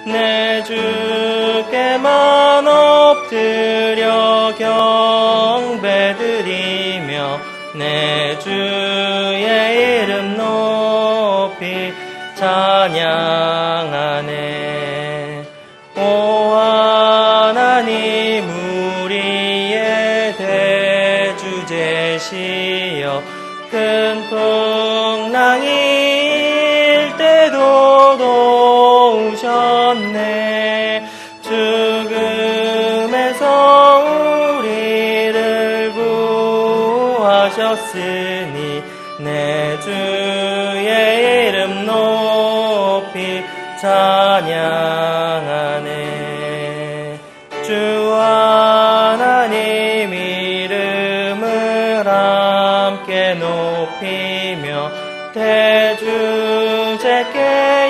내 주께만 엎드려 경배드리며 내 주의 이름 높이 찬양하네. 오 하나님 우리의 대주제시여 큰 풍랑일 때도 도우셨네. 죽음에서 우리를 구하셨으니 내 주의 이름 높이 찬양하네. 주 하나님 이름을 함께 높이며 대주제께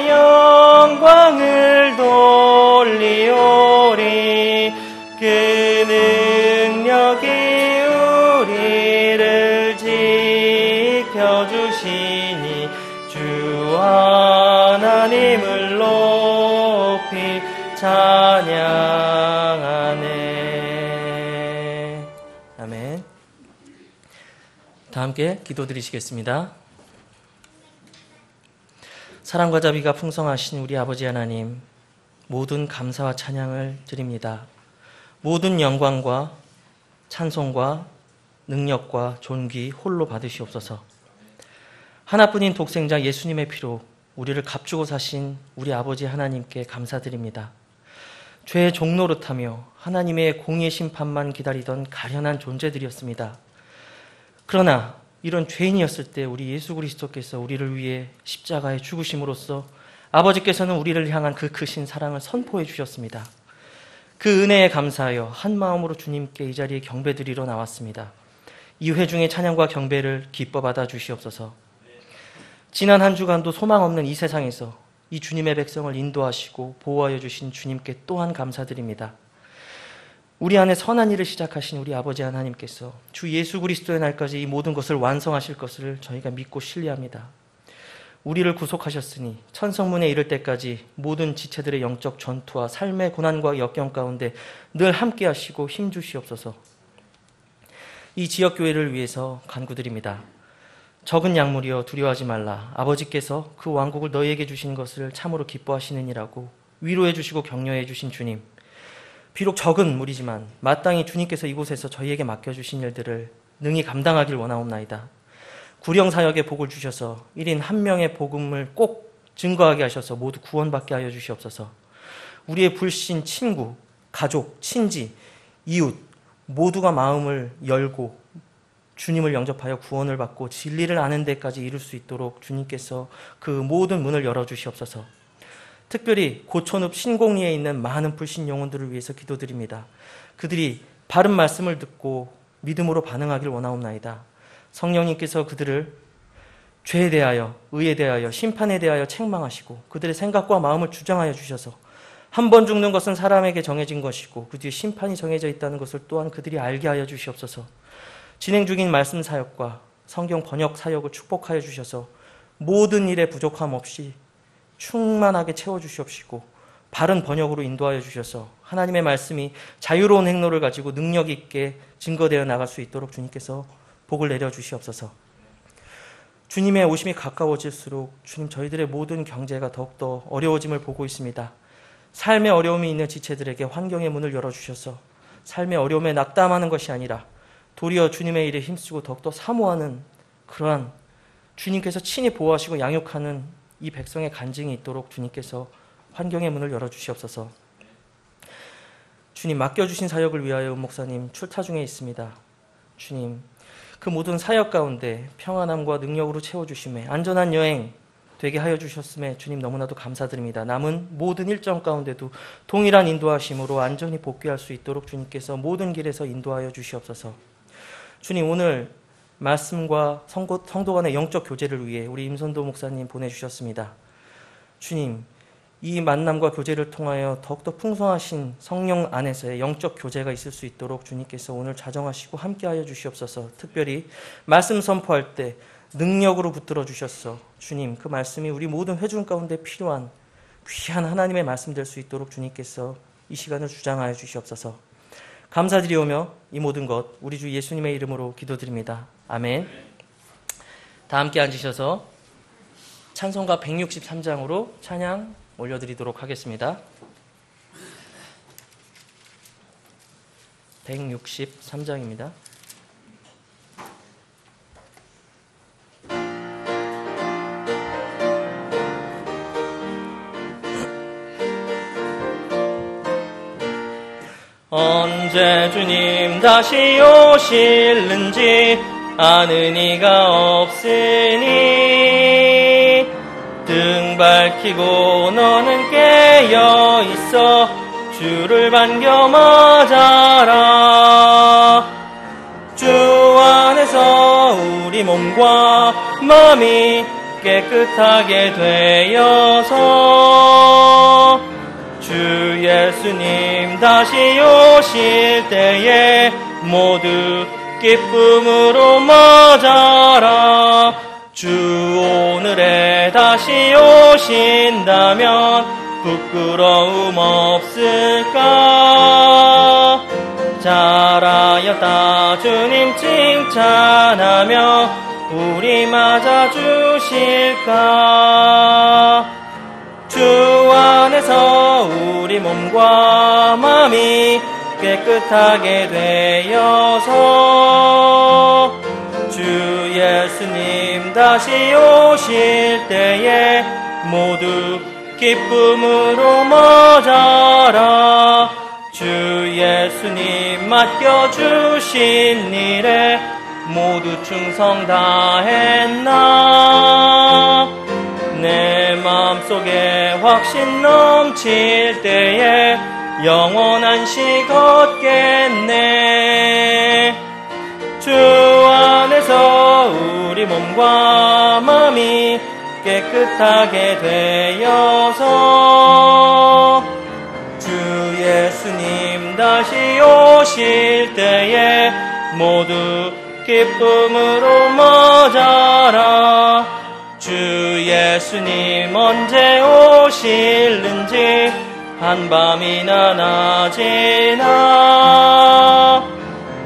영광을 돌리오리. 그 능력이 우리를 지켜주시니 주 하나님을 높이 찬양하네. 아멘. 다 함께 기도드리시겠습니다. 사랑과 자비가 풍성하신 우리 아버지 하나님, 모든 감사와 찬양을 드립니다. 모든 영광과 찬송과 능력과 존귀 홀로 받으시옵소서. 하나뿐인 독생자 예수님의 피로 우리를 값주고 사신 우리 아버지 하나님께 감사드립니다. 죄의 종노릇하며 하나님의 공의의 심판만 기다리던 가련한 존재들이었습니다. 그러나 이런 죄인이었을 때 우리 예수 그리스도께서 우리를 위해 십자가에 죽으심으로써 아버지께서는 우리를 향한 그 크신 사랑을 선포해 주셨습니다. 그 은혜에 감사하여 한 마음으로 주님께 이 자리에 경배드리러 나왔습니다. 이 회중의 찬양과 경배를 기뻐 받아 주시옵소서. 지난 한 주간도 소망 없는 이 세상에서 이 주님의 백성을 인도하시고 보호하여 주신 주님께 또한 감사드립니다. 우리 안에 선한 일을 시작하신 우리 아버지 하나님께서 주 예수 그리스도의 날까지 이 모든 것을 완성하실 것을 저희가 믿고 신뢰합니다. 우리를 구속하셨으니 천성문에 이를 때까지 모든 지체들의 영적 전투와 삶의 고난과 역경 가운데 늘 함께 하시고 힘주시옵소서. 이 지역교회를 위해서 간구드립니다. 적은 약물이여 두려워하지 말라. 아버지께서 그 왕국을 너희에게 주신 것을 참으로 기뻐하시느니라고 위로해 주시고 격려해 주신 주님, 비록 적은 무리지만 마땅히 주님께서 이곳에서 저희에게 맡겨주신 일들을 능히 감당하길 원하옵나이다. 구령사역에 복을 주셔서 1인 1명의 복음을 꼭 증거하게 하셔서 모두 구원받게 하여 주시옵소서. 우리의 불신 친구, 가족, 친지, 이웃 모두가 마음을 열고 주님을 영접하여 구원을 받고 진리를 아는 데까지 이룰 수 있도록 주님께서 그 모든 문을 열어주시옵소서. 특별히 고촌읍 신공리에 있는 많은 불신 영혼들을 위해서 기도드립니다. 그들이 바른 말씀을 듣고 믿음으로 반응하길 원하옵나이다. 성령님께서 그들을 죄에 대하여, 의에 대하여, 심판에 대하여 책망하시고 그들의 생각과 마음을 주장하여 주셔서 한 번 죽는 것은 사람에게 정해진 것이고 그 뒤에 심판이 정해져 있다는 것을 또한 그들이 알게 하여 주시옵소서. 진행 중인 말씀 사역과 성경 번역 사역을 축복하여 주셔서 모든 일에 부족함 없이 충만하게 채워주시옵시고 바른 번역으로 인도하여 주셔서 하나님의 말씀이 자유로운 행로를 가지고 능력 있게 증거되어 나갈 수 있도록 주님께서 복을 내려주시옵소서. 주님의 오심이 가까워질수록 주님 저희들의 모든 경제가 더욱더 어려워짐을 보고 있습니다. 삶의 어려움이 있는 지체들에게 환경의 문을 열어주셔서 삶의 어려움에 낙담하는 것이 아니라 도리어 주님의 일에 힘쓰고 더욱더 사모하는 그러한 주님께서 친히 보호하시고 양육하는 이 백성의 간증이 있도록 주님께서 환경의 문을 열어주시옵소서. 주님, 맡겨주신 사역을 위하여 목사님 출타 중에 있습니다. 주님, 그 모든 사역 가운데 평안함과 능력으로 채워주심에 안전한 여행 되게 하여 주셨음에 주님 너무나도 감사드립니다. 남은 모든 일정 가운데도 동일한 인도하심으로 안전히 복귀할 수 있도록 주님께서 모든 길에서 인도하여 주시옵소서. 주님, 오늘 말씀과 성도 간의 영적 교제를 위해 우리 임선도 목사님 보내주셨습니다. 주님, 이 만남과 교제를 통하여 더욱더 풍성하신 성령 안에서의 영적 교제가 있을 수 있도록 주님께서 오늘 자정하시고 함께하여 주시옵소서. 특별히 말씀 선포할 때 능력으로 붙들어 주셨어. 주님, 그 말씀이 우리 모든 회중 가운데 필요한 귀한 하나님의 말씀 될 수 있도록 주님께서 이 시간을 주장하여 주시옵소서. 감사드리오며 이 모든 것 우리 주 예수님의 이름으로 기도드립니다. 아멘. 다 함께 앉으셔서 찬송가 163장으로 찬양 올려드리도록 하겠습니다. 163장입니다. 언제 주님 다시 오실는지 아는 이가 없으니 등 밝히고 너는 깨어 있어 주를 반겨 맞아라. 주 안에서 우리 몸과 마음이 깨끗하게 되어서 주 예수님 다시 오실 때에 모두 기쁨으로 맞아라. 주 오늘에 다시 오신다면 부끄러움 없을까? 잘하였다 주님 칭찬하며 우리 맞아주실까? 주 안에서 우리 몸과 마음이 깨끗하게 되어서 주 예수님 다시 오실 때에 모두 기쁨으로 맞아라. 주 예수님 맡겨주신 일에 모두 충성 다했나? 내 마음속에 확신 넘칠 때에 영원한 시 걷겠네. 주 안에서 우리 몸과 마음이 깨끗하게 되어서 주 예수님 다시 오실 때에 모두 기쁨으로 맞아라. 주 예수님 언제 오실는지 한밤이나 낮이나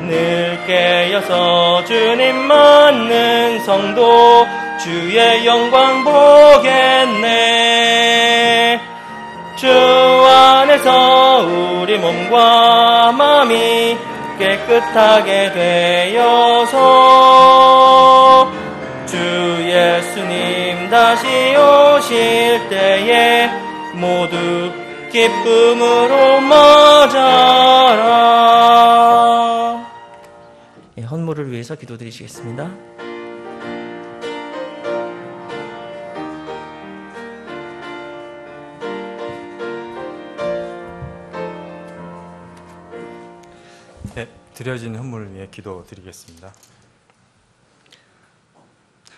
늘 깨어서 주님 맞는 성도 주의 영광 보겠네. 주 안에서 우리 몸과 마음이 깨끗하게 되어서 주 예수님 다시 오실 때에 모두 기쁨으로 맞아라. 헌물을 위해서 기도드리시겠습니다. 네, 드려진 헌물을 위해 기도드리겠습니다.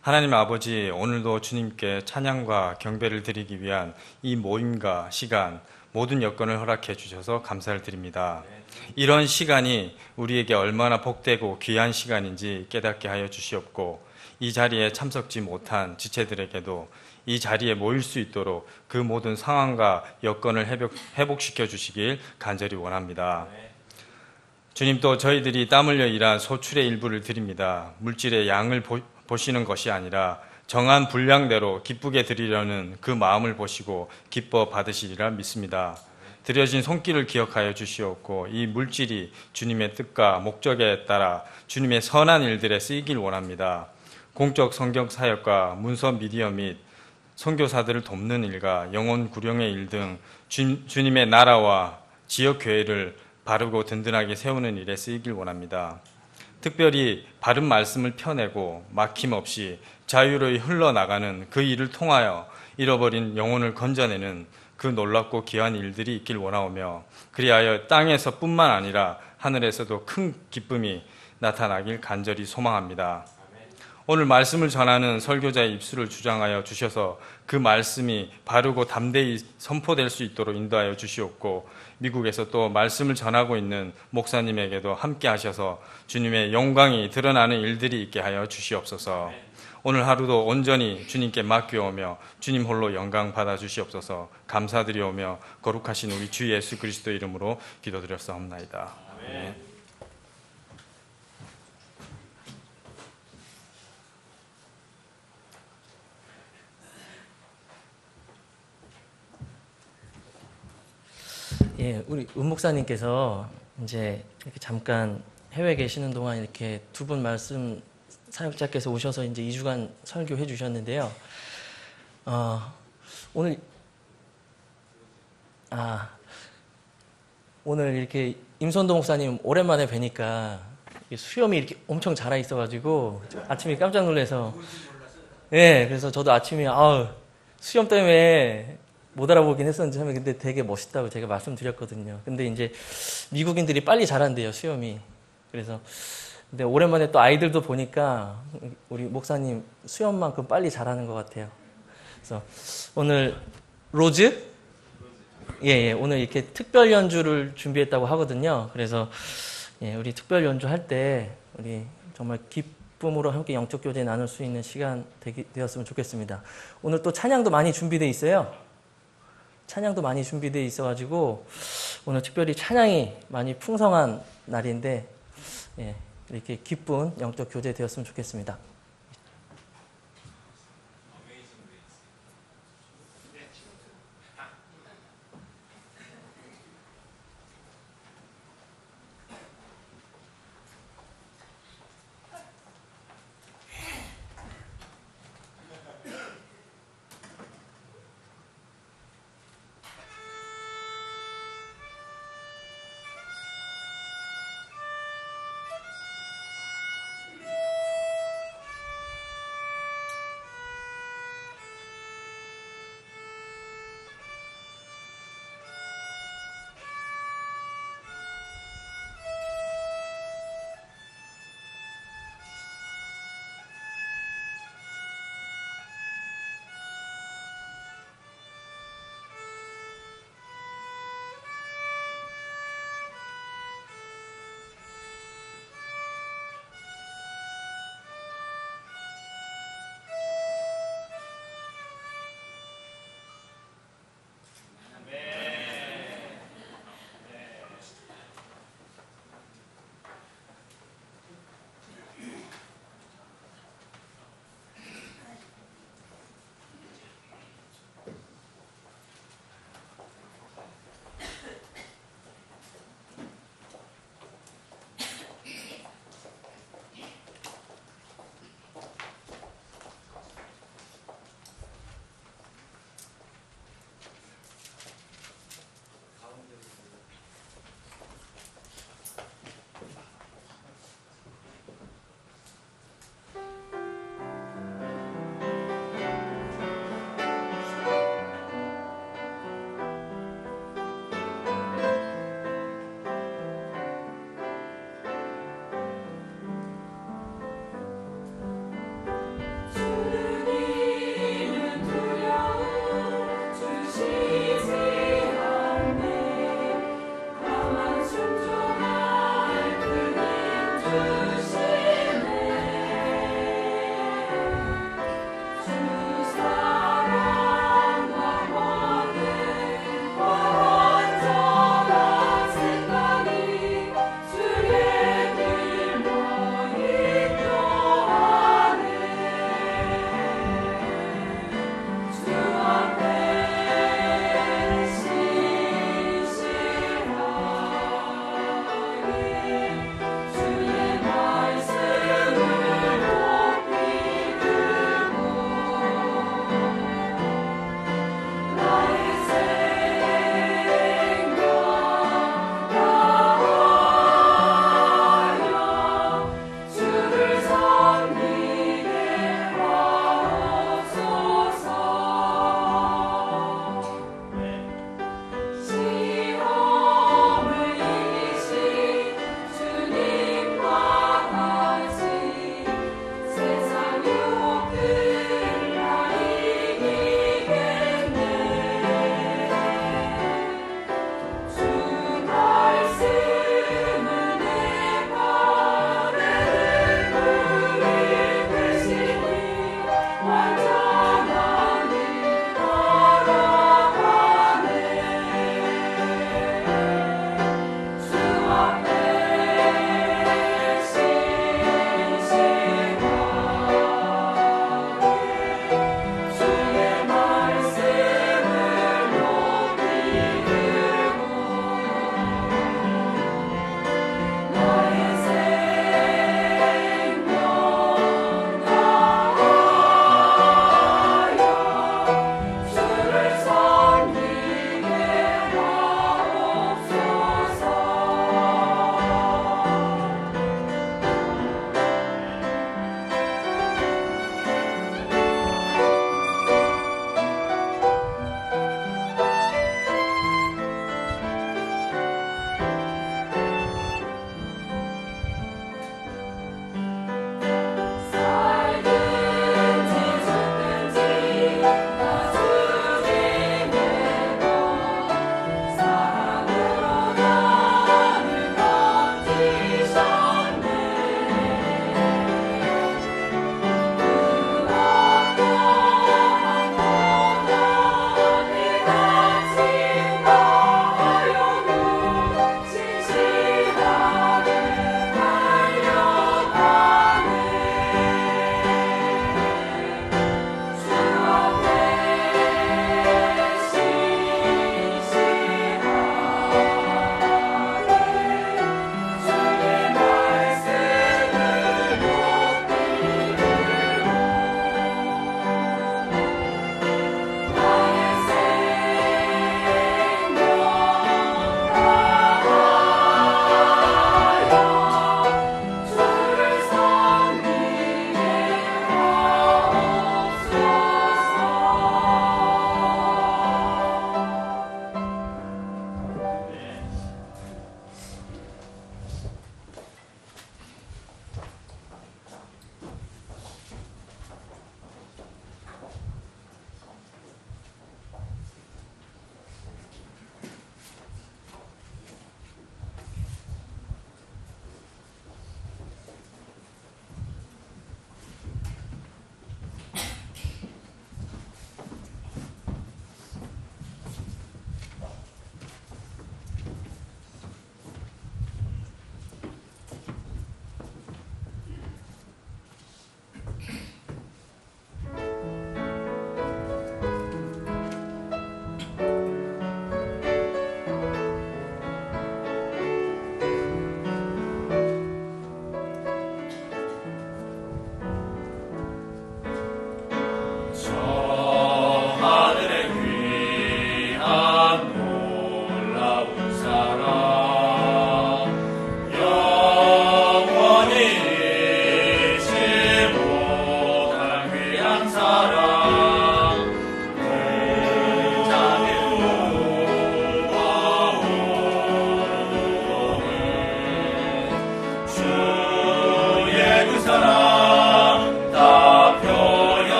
하나님 아버지, 오늘도 주님께 찬양과 경배를 드리기 위한 이 모임과 시간, 모든 여건을 허락해 주셔서 감사를 드립니다. 이런 시간이 우리에게 얼마나 복되고 귀한 시간인지 깨닫게 하여 주시옵고, 이 자리에 참석지 못한 지체들에게도 이 자리에 모일 수 있도록 그 모든 상황과 여건을 회복시켜 주시길 간절히 원합니다. 주님, 또 저희들이 땀 흘려 일한 소출의 일부를 드립니다. 물질의 양을 보시는 것이 아니라 정한 분량대로 기쁘게 드리려는 그 마음을 보시고 기뻐 받으시리라 믿습니다. 드려진 손길을 기억하여 주시옵고, 이 물질이 주님의 뜻과 목적에 따라 주님의 선한 일들에 쓰이길 원합니다. 공적 성경 사역과 문서 미디어 및 선교사들을 돕는 일과 영혼 구령의 일 등 주님의 나라와 지역 교회를 바르고 든든하게 세우는 일에 쓰이길 원합니다. 특별히 바른 말씀을 펴내고 막힘없이 자유로이 흘러나가는 그 일을 통하여 잃어버린 영혼을 건져내는 그 놀랍고 귀한 일들이 있길 원하오며, 그리하여 땅에서 뿐만 아니라 하늘에서도 큰 기쁨이 나타나길 간절히 소망합니다. 오늘 말씀을 전하는 설교자의 입술을 주장하여 주셔서 그 말씀이 바르고 담대히 선포될 수 있도록 인도하여 주시옵고, 미국에서 또 말씀을 전하고 있는 목사님에게도 함께 하셔서 주님의 영광이 드러나는 일들이 있게 하여 주시옵소서. 오늘 하루도 온전히 주님께 맡겨오며 주님 홀로 영광 받아 주시옵소서. 감사드리오며 거룩하신 우리 주 예수 그리스도 이름으로 기도드렸사옵나이다. 아멘. 예, 우리 은 목사님께서 이제 이렇게 잠깐 해외에 계시는 동안 이렇게 두 분 말씀 사역자께서 오셔서 이제 2주간 설교해 주셨는데요. 오늘 이렇게 임선도 목사님 오랜만에 뵈니까 수염이 이렇게 엄청 자라 있어가지고 아침에 깜짝 놀라서, 예, 그래서 저도 아침에 수염 때문에 못 알아보긴 했었는지 하면 근데 되게 멋있다고 제가 말씀드렸거든요. 근데 이제 미국인들이 빨리 자란대요, 수염이. 그래서 근데 오랜만에 또 아이들도 보니까 우리 목사님 수염만큼 빨리 자라는 것 같아요. 그래서 오늘 로즈? 예, 오늘 이렇게 특별 연주를 준비했다고 하거든요. 그래서 예, 우리 특별 연주 할 때 우리 정말 기쁨으로 함께 영적 교제 나눌 수 있는 시간 되었으면 좋겠습니다. 오늘 또 찬양도 많이 준비되어 있어요. 찬양도 많이 준비되어 있어가지고 오늘 특별히 찬양이 많이 풍성한 날인데 예, 이렇게 기쁜 영적 교제 되었으면 좋겠습니다.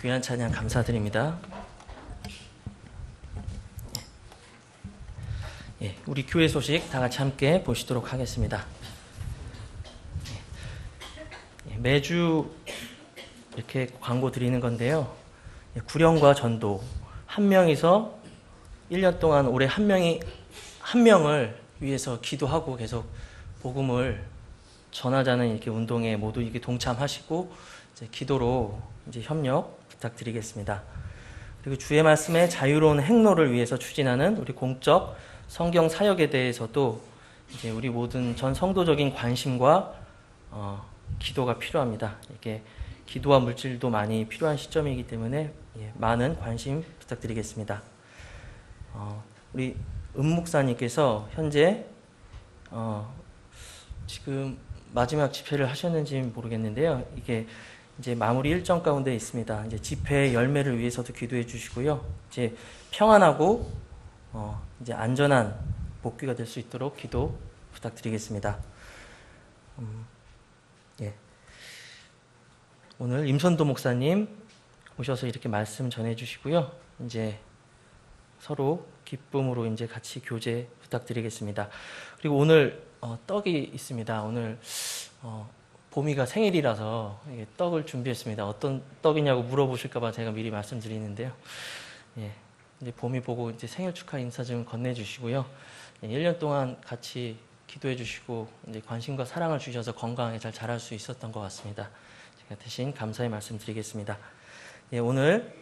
귀한 찬양 감사드립니다. 우리 교회 소식 다 같이 함께 보시도록 하겠습니다. 매주 이렇게 광고 드리는 건데요. 구령과 전도 한 명이서 1년 동안 올해 한 명을 위해서 기도하고 계속 복음을 전하자는 이렇게 운동에 모두 이렇게 동참하시고 이제 기도로 이제 협력 부탁드리겠습니다. 그리고 주의 말씀의 자유로운 행로를 위해서 추진하는 우리 공적 성경 사역에 대해서도 이제 우리 모든 전 성도적인 관심과 기도가 필요합니다. 이렇게 기도와 물질도 많이 필요한 시점이기 때문에 많은 관심 부탁드리겠습니다. 우리 목사님께서 현재 지금 마지막 집회를 하셨는지 모르겠는데요. 이게 이제 마무리 일정 가운데 있습니다. 이제 집회 열매를 위해서도 기도해 주시고요. 이제 평안하고 이제 안전한 복귀가 될 수 있도록 기도 부탁드리겠습니다. 오늘 임선도 목사님 오셔서 이렇게 말씀 전해 주시고요. 이제 서로 기쁨으로 이제 같이 교제 부탁드리겠습니다. 그리고 오늘 떡이 있습니다. 오늘 보미가 생일이라서 떡을 준비했습니다. 어떤 떡이냐고 물어보실까봐 제가 미리 말씀드리는데요. 이제 보미 보고 이제 생일 축하 인사 좀 건네주시고요. 1년 동안 같이 기도해 주시고 이제 관심과 사랑을 주셔서 건강하게 잘 자랄 수 있었던 것 같습니다. 제가 대신 감사의 말씀 드리겠습니다. 오늘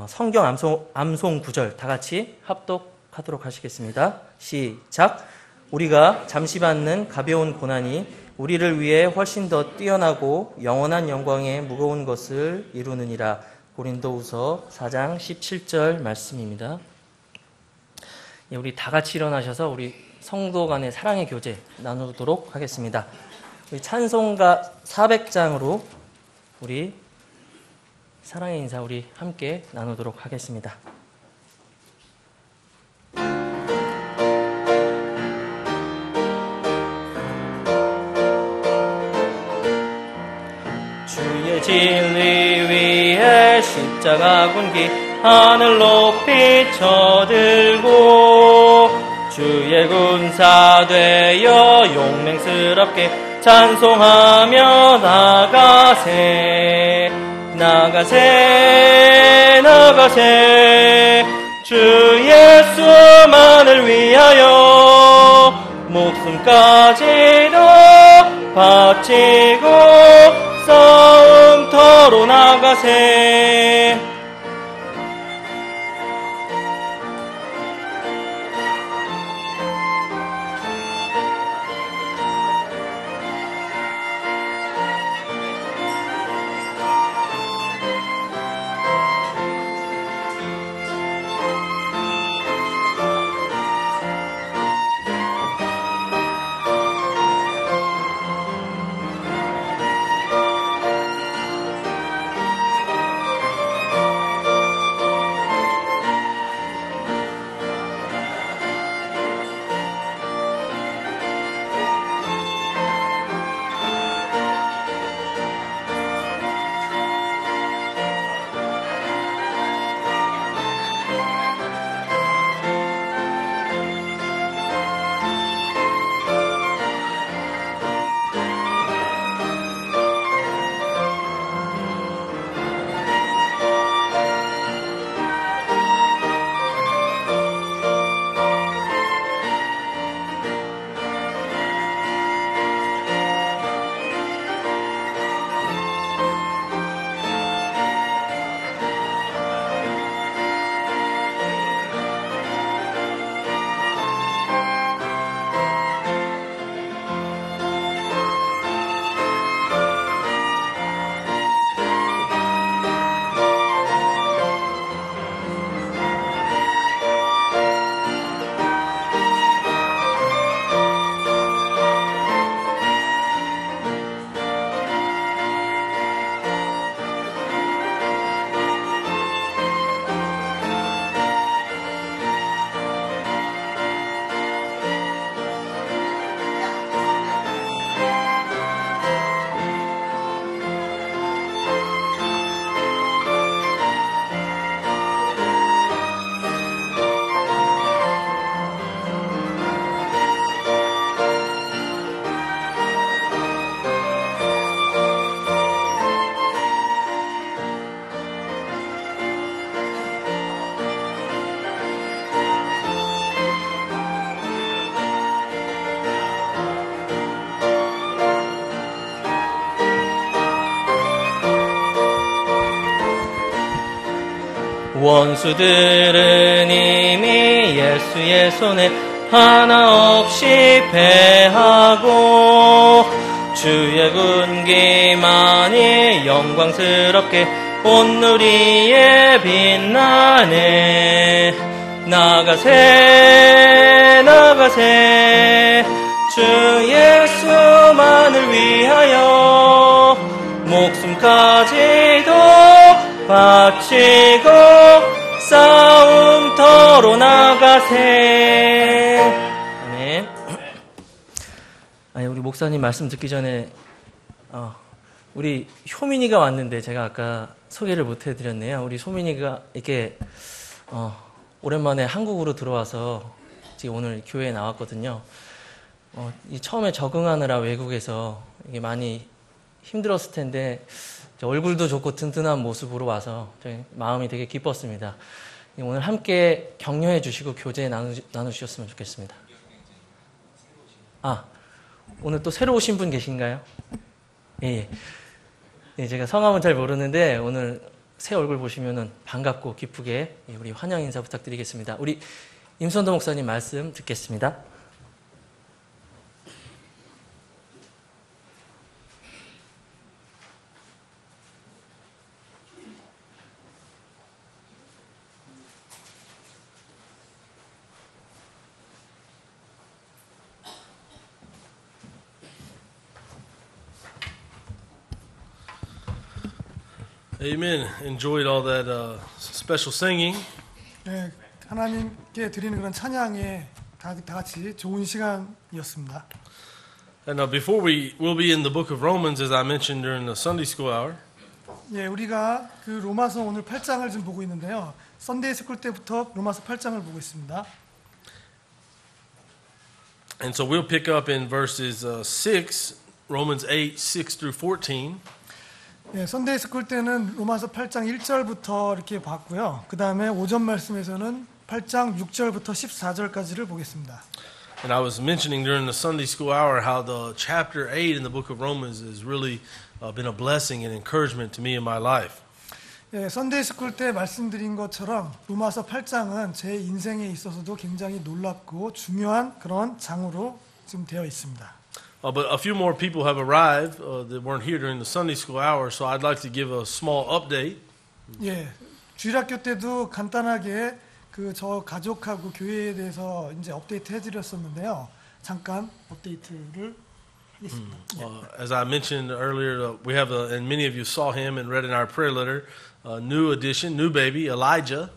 성경 암송 구절 다 같이 합독하도록 하시겠습니다. 시작. 우리가 잠시 받는 가벼운 고난이 우리를 위해 훨씬 더 뛰어나고 영원한 영광의 무거운 것을 이루느니라. 고린도후서 4장 17절 말씀입니다. 우리 다 같이 일어나셔서 우리 성도 간의 사랑의 교제 나누도록 하겠습니다. 우리 찬송가 400장으로 우리 사랑의 인사 우리 함께 나누도록 하겠습니다. 주의 진리 위에 십자가 군기 하늘 높이 쳐들고 주의 군사 되어 용맹스럽게 찬송하며 나가세 나가세 나가세 주 예수만을 위하여 목숨까지도 바치고 싸움터로 나가세 원수들은 이미 예수의 손에 하나 없이 패하고 주의 군기만이 영광스럽게 온누리에 빛나네. 나가세 나가세 주 예수만을 위하여 목숨까지도 바치고 싸움터로 나가세. 아멘. 아니, 우리 목사님 말씀 듣기 전에 우리 효민이가 왔는데 제가 아까 소개를 못 해드렸네요. 우리 소민이가 이렇게 오랜만에 한국으로 들어와서 지금 오늘 교회에 나왔거든요. 처음에 적응하느라 외국에서 이게 많이 힘들었을 텐데 얼굴도 좋고 든든한 모습으로 와서 마음이 되게 기뻤습니다. 오늘 함께 격려해 주시고 교제 나누셨으면 좋겠습니다. 오늘 또 새로 오신 분 계신가요? 예. 예, 제가 성함은 잘 모르는데 오늘 새 얼굴 보시면은 반갑고 기쁘게 우리 환영 인사 부탁드리겠습니다. 우리 임선도 목사님 말씀 듣겠습니다. Amen. Enjoyed all that special singing. 네, 하나님께 드리는 그런 찬양에 다 같이 좋은 시간이었습니다. And before we'll be in the book of Romans, as I mentioned during the Sunday school hour. 예, 우리가 그 로마서 오늘 8장을 지금 보고 있는데요. 썬데이 스쿨 때부터 로마서 8장을 보고 있습니다. And so we'll pick up in verses 6, Romans 8, 6 through 14. 예, 썬데이 스쿨 때는 로마서 8장 1절부터 이렇게 봤고요. 그 다음에 오전 말씀에서는 8장 6절부터 14절까지를 보겠습니다. And I was mentioning during the Sunday school hour how the chapter 8 in the book of Romans has really been a blessing and encouragement to me in my life. 예, 썬데이 스쿨 때 말씀드린 것처럼 로마서 8장은 제 인생에 있어서도 굉장히 놀랍고 중요한 그런 장으로 지금 되어 있습니다. But a few more people have arrived that weren't here during the Sunday school hour, so I'd like to give a small update. 예, 주일학교 때도 간단하게 그 저 가족하고 교회에 대해서 이제 업데이트 해드렸었는데요. 잠깐 업데이트를 하겠습니다. As I mentioned earlier, we have, and many of you saw him and read in our prayer letter, a new addition, new baby, Elijah.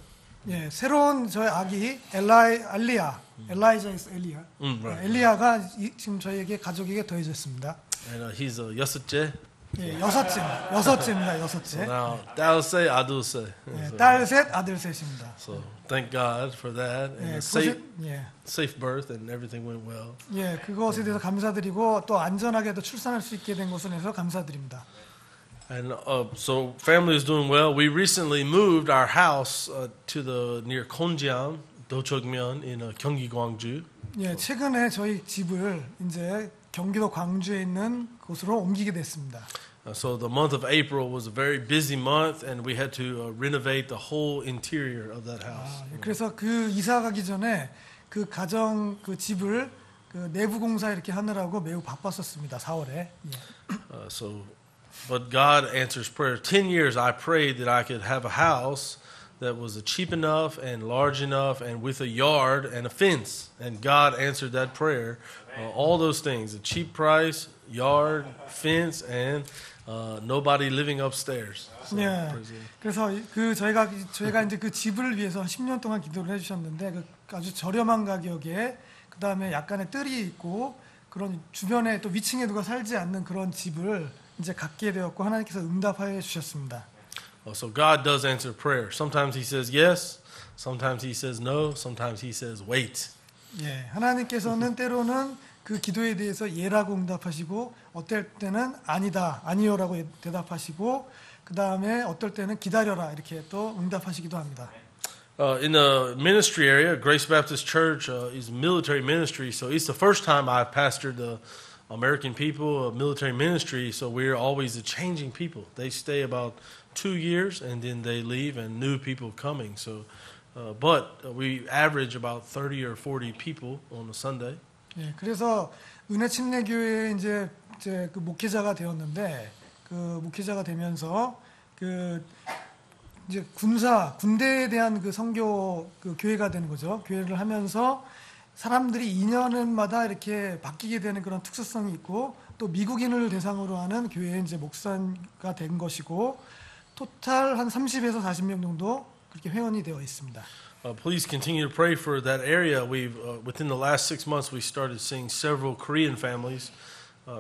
예, 새로운 저희 아기 엘리야, 엘라이자 is 엘리야. right. 엘리야가 지금 저희에게 가족에게 더해졌습니다. And he's a 여섯째. 예, 여섯째입니다. 여섯째. Now, 딸 셋, 아들 셋. 예, 딸 셋, 아들 셋입니다. So thank God for that, and 예, a safe birth, and everything went well. 예, 그것에 대해서 감사드리고 또 안전하게도 출산할 수 있게 된 것에 대해서 감사드립니다. And so family is doing well. We recently moved our house to the near Konjiam, 도척면 in 경기 광주. 예, 최근에 저희 집을 이제 경기도 광주에 있는 곳으로 옮기게 됐습니다. So the month of April was a very busy month, and we had to renovate the whole interior of that house. 그래서 그 이사 가기 전에 그 가정 그 집을 그 내부 공사 이렇게 하느라고 매우 바빴었습니다. 4월에. 예. But God answers prayer. 10 years I prayed that I could have a house that was cheap enough and large enough and with a yard and a fence. And God answered that prayer. All those things, a cheap price, yard, fence, and nobody living upstairs. So, 예. 그래서 그 저희가 이제 그 집을 위해서 10년 동안 기도를 해주셨는데 그 아주 저렴한 가격에 그 다음에 약간의 뜰이 있고 그런 주변에 또 위층에 누가 살지 않는 그런 집을 이제 갖게 되었고 하나님께서 응답하여 주셨습니다. So God does answer prayer. Sometimes He says yes, sometimes He says no, sometimes He says wait. 예, 하나님께서는 때로는 그 기도에 대해서 예라고 응답하시고 어떨 때는 아니다, 아니요라고 대답하시고 그 다음에 어떨 때는 기다려라 이렇게 또 응답하시기도 합니다. In the ministry area, Grace Baptist Church is military ministry, so it's the first time I've pastored the American people of military ministry, so we're always changing people. They stay about 2 years, and then they leave, and new people coming. So, but we average about 30 or 40 people on a Sunday. 예, 그래서 은혜 침례교회에 이제 그 목회자가 되었는데 그 목회자가 되면서 그 이제 군대에 대한 그 선교 그 교회가 되는 거죠. 교회를 하면서 사람들이 2년마다 이렇게 바뀌게 되는 그런 특수성이 있고 또 미국인을 대상으로 하는 교회에 이제 목사가 된 것이고 토탈 한 30에서 40명 정도 그렇게 회원이 되어 있습니다. Please continue to pray for that area. We've within the last 6 months we started seeing several Korean families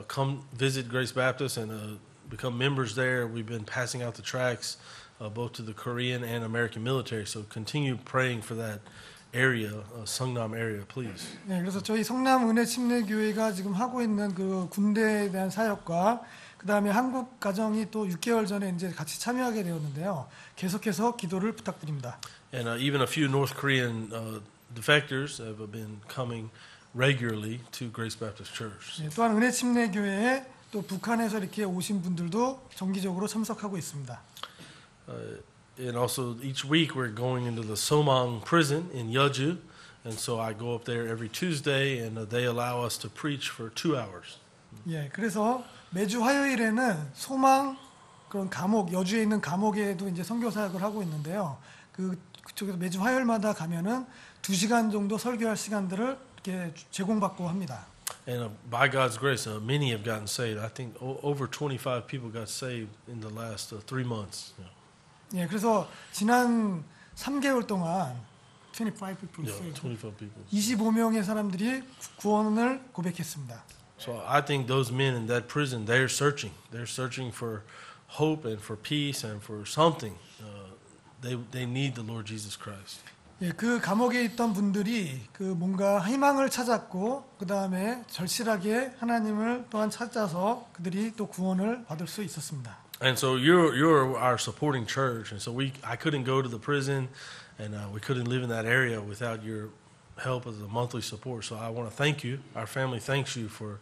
come visit Grace Baptist and become members there. We've been passing out the tracts both to the Korean and American military. So continue praying for that area, Sungnam area, please. 네, 그래서 저희 성남 은혜 침례교회가 지금 하고 있는 그 군대에 대한 사역과 그 다음에 한국 가정이 또 6개월 전에 이제 같이 참여하게 되었는데요. 계속해서 기도를 부탁드립니다. And even a few North Korean defectors have been coming regularly to Grace Baptist Church. 네, 또한 은혜 침례교회에 또 북한에서 이렇게 오신 분들도 정기적으로 참석하고 있습니다. And also each week we're going into the Somang prison in Yeoju, and so I go up there every Tuesday, and they allow us to preach for 2 hours. 예, 그래서 매주 화요일에는 소망 그런 감옥 여주에 있는 감옥에도 이제 선교 사역을 하고 있는데요. 그쪽에서 매주 화요일마다 가면은 2시간 정도 설교할 시간들을 이렇게 제공받고 합니다. And by God's grace, many have gotten saved. I think over 25 people got saved in the last 3 months. 예, 그래서 지난 3개월 동안 25 people, Yeah, 25 people. 25명의 사람들이 구원을 고백했습니다. So I think those men in that prison, they're searching. They're searching for hope and for peace and for something. They need the Lord Jesus Christ. 예, 그 감옥에 있던 분들이 그 뭔가 희망을 찾았고 그 다음에 절실하게 하나님을 또한 찾아서 그들이 또 구원을 받을 수 있었습니다. And so you're our supporting church, and so I couldn't go to the prison, and we couldn't live in that area without your help as a monthly support. So I want to thank you. Our family thanks you for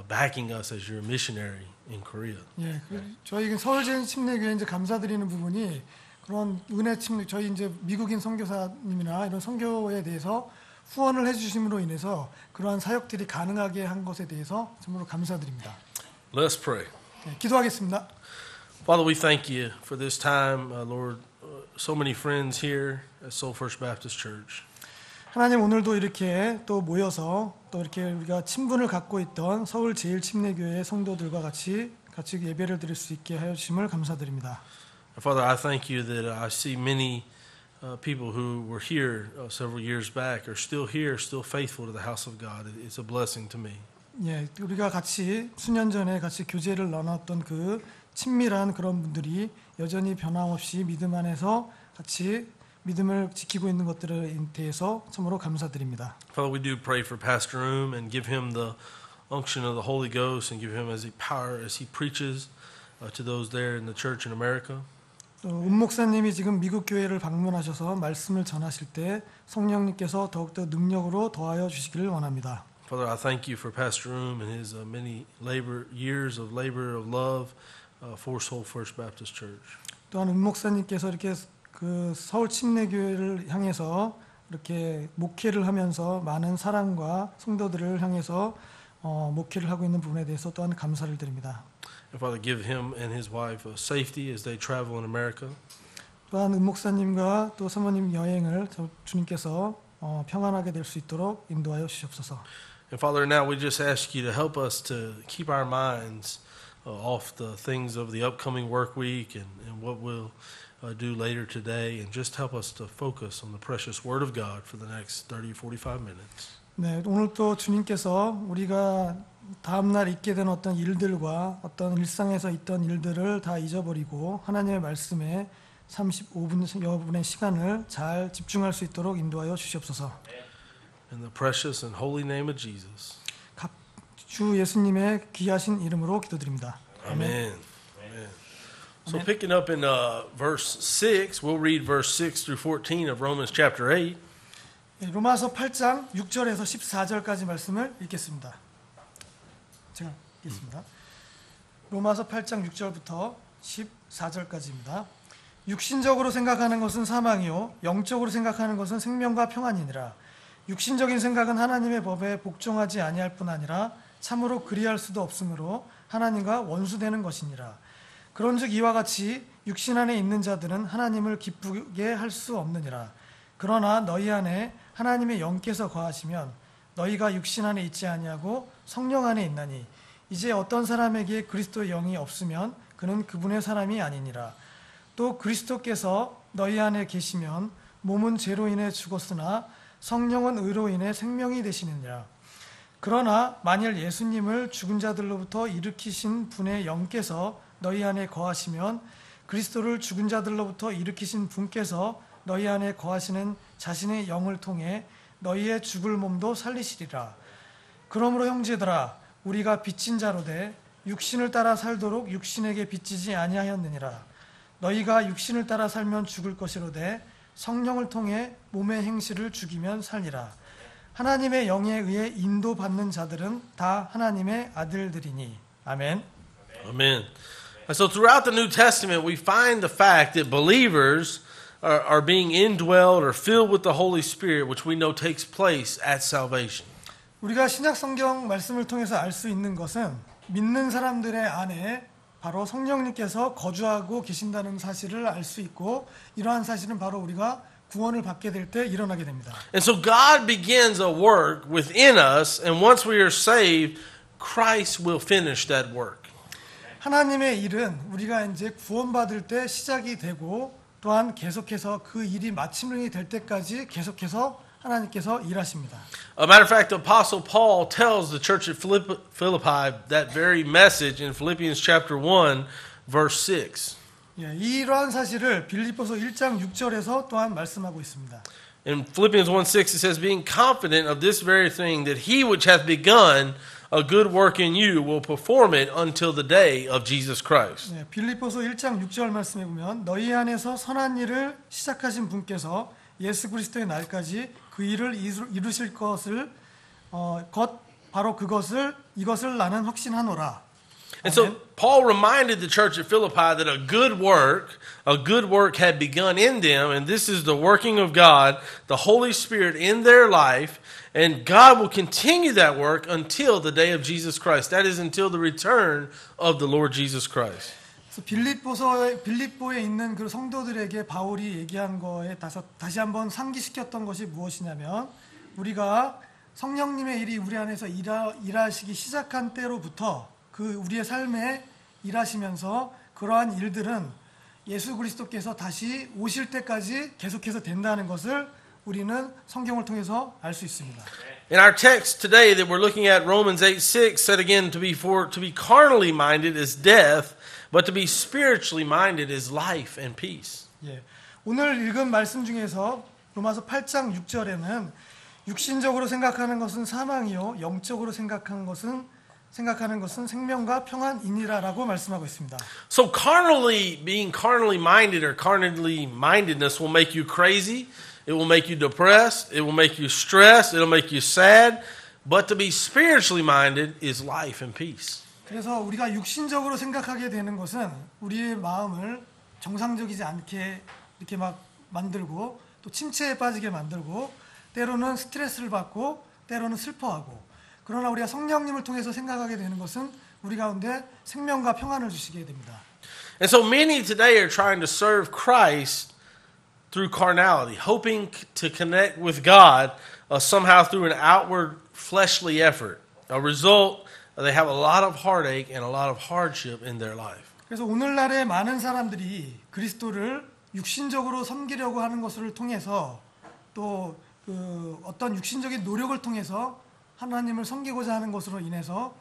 backing us as your missionary in Korea. 예, 저희 서울제인 침례교회 이제 감사드리는 부분이 그런 은혜 침례 저희 이제 미국인 선교사님이나 이런 선교에 대해서 후원을 해주심으로 인해서 그러한 사역들이 가능하게 한 것에 대해서 정말로 감사드립니다. Let's pray. 예, 기도하겠습니다. Father, we thank you for this time, Lord. So many friends here at Soul First Baptist Church. 하나님 오늘도 이렇게 또 모여서 또 이렇게 우리가 친분을 갖고 있던 서울 제일 침례교회 성도들과 같이 예배를 드릴 수 있게 하여 주심을 감사드립니다. Father, I thank you that I see many people who were here several years back are still here, still faithful to the house of God. It's a blessing to me. 예, 우리가 같이 수년 전에 같이 교제를 나눴던 그 친밀한 그런 분들이 여전히 변함없이 믿음 안에서 같이 믿음을 지키고 있는 것들에 대해서 참으로 감사드립니다. Father, we do pray for Pastor Oom and give him the unction of the Holy Ghost and give him as he power as he preaches to those there in the church in America. 은 목사님이 지금 미국 교회를 방문하셔서 말씀을 전하실 때 성령님께서 더욱더 능력으로 더하여 주시기를 원합니다. Father, I thank you for Pastor Oom and his many years of labor of love for Soul First Baptist Church. 또한 은 목사님께서 이렇게 그 서울 침례교회를 향해서 이렇게 목회를 하면서 많은 사랑과 성도들을 향해서 목회를 하고 있는 부분에 대해서 또한 감사를 드립니다. And Father, give him and his wife safety as they travel in America. 또한 은 목사님과 또 사모님 여행을 주님께서 평안하게 될 수 있도록 인도하여 주시옵소서. And Father, now we just ask you to help us to keep our minds off the things of the upcoming work week and what we'll do later today, and just help us to focus on the precious Word of God for the next 30, 45 minutes. 네, 오늘 또 주님께서 우리가 다음 날 있게 된 어떤 일들과 어떤 일상에서 있던 일들을 다 잊어버리고 하나님의 말씀에 35분 여분의 시간을 잘 집중할 수 있도록 인도하여 주시옵소서. In the precious and holy name of Jesus. 주 예수님의 귀하신 이름으로 기도드립니다. Amen. Amen. So picking up in verse 6, we'll read verse 6 through 14 of Romans chapter 8. 로마서 8장 6절에서 14절까지 말씀을 읽겠습니다. 제가 읽겠습니다. 로마서 8장 6절부터 14절까지입니다. 육신적으로 생각하는 것은 사망이요 영적으로 생각하는 것은 생명과 평안이니라. 육신적인 생각은 하나님의 법에 복종하지 아니할 뿐 아니라 참으로 그리할 수도 없으므로 하나님과 원수되는 것이니라. 그런즉 이와 같이 육신 안에 있는 자들은 하나님을 기쁘게 할 수 없느니라. 그러나 너희 안에 하나님의 영께서 거하시면 너희가 육신 안에 있지 아니하고 성령 안에 있나니 이제 어떤 사람에게 그리스도의 영이 없으면 그는 그분의 사람이 아니니라. 또 그리스도께서 너희 안에 계시면 몸은 죄로 인해 죽었으나 성령은 의로 인해 생명이 되시느니라. 그러나 만일 예수님을 죽은 자들로부터 일으키신 분의 영께서 너희 안에 거하시면 그리스도를 죽은 자들로부터 일으키신 분께서 너희 안에 거하시는 자신의 영을 통해 너희의 죽을 몸도 살리시리라. 그러므로 형제들아 우리가 빚진 자로되 육신을 따라 살도록 육신에게 빚지지 아니하였느니라. 너희가 육신을 따라 살면 죽을 것이로되 성령을 통해 몸의 행실을 죽이면 살리라. 하나님의 영에 의해 인도받는 자들은 다 하나님의 아들들이니. 아멘. Amen. And so throughout the New Testament, we find the fact that believers are being indwelled or filled with the Holy Spirit, which we know takes place at salvation. 우리가 신약 성경 말씀을 통해서 알 수 있는 것은 믿는 사람들의 안에 바로 성령님께서 거주하고 계신다는 사실을 알 수 있고 이러한 사실은 바로 우리가 구원을 받게 될 때 일어나게 됩니다. And so God begins a work within us, and once we are saved, Christ will finish that work. 하나님의 일은 우리가 이제 구원받을 때 시작이 되고 또한 계속해서 그 일이 마침이 될 때까지 계속해서 하나님께서 일하십니다. A matter of fact, the Apostle Paul tells the church at Philippi that very message in Philippians chapter 1, verse 6. 예, 이러한 사실을 빌립보서 1장 6절에서 또한 말씀하고 있습니다. In Philippians 1:6 it says, being confident of this very thing, that he which hath begun a good work in you will perform it until the day of Jesus Christ. 네, 빌립보서 1장 6절 말씀에 보면 너희 안에서 선한 일을 시작하신 분께서 예수 그리스도의 날까지 그 일을 이루실 것을 바로 이것을 나는 확신하노라. And so Paul reminded the church at Philippi that a good work had begun in them, and this is the working of God, the Holy Spirit in their life, and God will continue that work until the day of Jesus Christ. That is until the return of the Lord Jesus Christ. 그래서 빌립보에 있는 그 성도들에게 바울이 얘기한 거에 다시 한번 상기시켰던 것이 무엇이냐면 우리가 성령님의 일이 우리 안에서 일하시기 시작한 때로부터 그 우리의 삶에 일하시면서 그러한 일들은 예수 그리스도께서 다시 오실 때까지 계속해서 된다는 것을 우리는 성경을 통해서 알 수 있습니다. In our text today that we're looking at, Romans 8:6 said again, to be carnally minded is death, but to be spiritually minded is life and peace. 예, 오늘 읽은 말씀 중에서 로마서 8장 6절에는 육신적으로 생각하는 것은 사망이요 영적으로 생각하는 것은 생명과 평안이니라라고 말씀하고 있습니다. So being carnally minded or carnally mindedness will make you crazy. It will make you depressed. It will make you stressed. It will make you sad. But to be spiritually minded is life and peace. 그래서 우리가 육신적으로 생각하게 되는 것은 우리의 마음을 정상적이지 않게 이렇게 막 만들고 또 침체에 빠지게 만들고 때로는 스트레스를 받고 때로는 슬퍼하고 그러나 우리가 성령님을 통해서 생각하게 되는 것은 우리 가운데 생명과 평안을 주시게 됩니다. And so many today are trying to serve Christ through carnality, hoping to connect with God somehow through an outward fleshly effort. A result, they have a lot of heartache and a lot of hardship in their life. 그래서 오늘날의 많은 사람들이 그리스도를 육신적으로 섬기려고 하는 것을 통해서 또 어떤 육신적인 노력을 통해서 하나님을 섬기고자 하는 것으로 인해서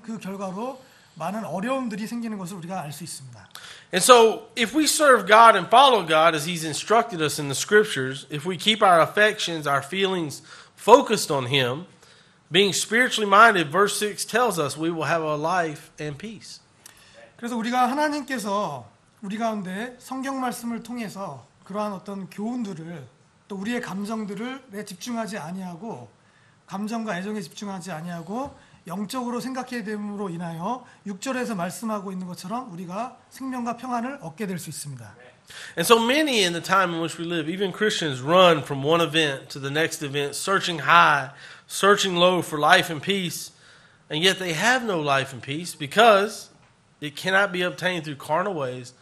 그 결과로 많은 어려움들이 생기는 것을 우리가 알 수 있습니다. And so, if we serve God and follow God as He's instructed us in the Scriptures, if we keep our affections, our feelings focused on Him, being spiritually minded, verse 6 tells us we will have a life and peace. 그래서 우리가 하나님께서 우리 가운데 성경 말씀을 통해서 그러한 어떤 교훈들을 또 우리의 감정들에 집중하지 아니하고 감정과 애정에 집중하지 아니하고 영적으로 생각해야 됨으로 인하여 6절에서 말씀하고 있는 것처럼 우리가 생명과 평안을 얻게 될 수 있습니다. And so many in the time in which we live, even Christians, run from one event to the next event, searching high, searching low for life and peace, and yet they have no life and peace because it cannot be obtained through carnal ways.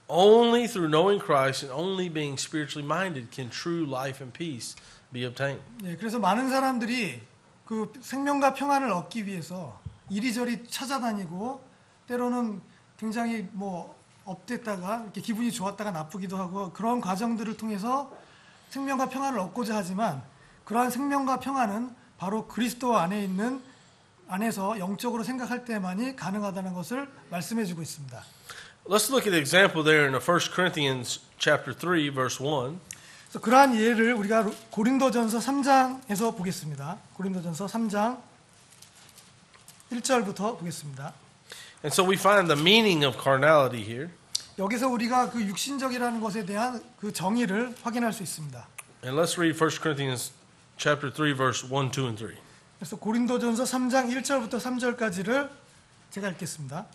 Only through knowing Christ and only being spiritually minded can true life and peace be obtained. 예, 그래서 많은 사람들이 그 생명과 평안을 얻기 위해서 이리저리 찾아다니고 때로는 굉장히 뭐 업됐다가 이렇게 기분이 좋았다가 나쁘기도 하고 그런 과정들을 통해서 생명과 평안을 얻고자 하지만 그러한 생명과 평안은 바로 그리스도 안에 있는 안에서 영적으로 생각할 때만이 가능하다는 것을 말씀해주고 있습니다. Let's look at the example there in 1 Corinthians chapter 3 verse 1. 그래서 그러한 예를 우리가 고린도전서 3장에서 보겠습니다. 고린도전서 3장 1절부터 보겠습니다. And so we find the meaning of carnality here. 여기서 우리가 그 육신적이라는 것에 대한 그 정의를 확인할 수 있습니다. And let's read 1 Corinthians chapter 3 verse 1, 2 and 3. 그래서 고린도전서 3장 1절부터 3절까지를 제가 읽겠습니다.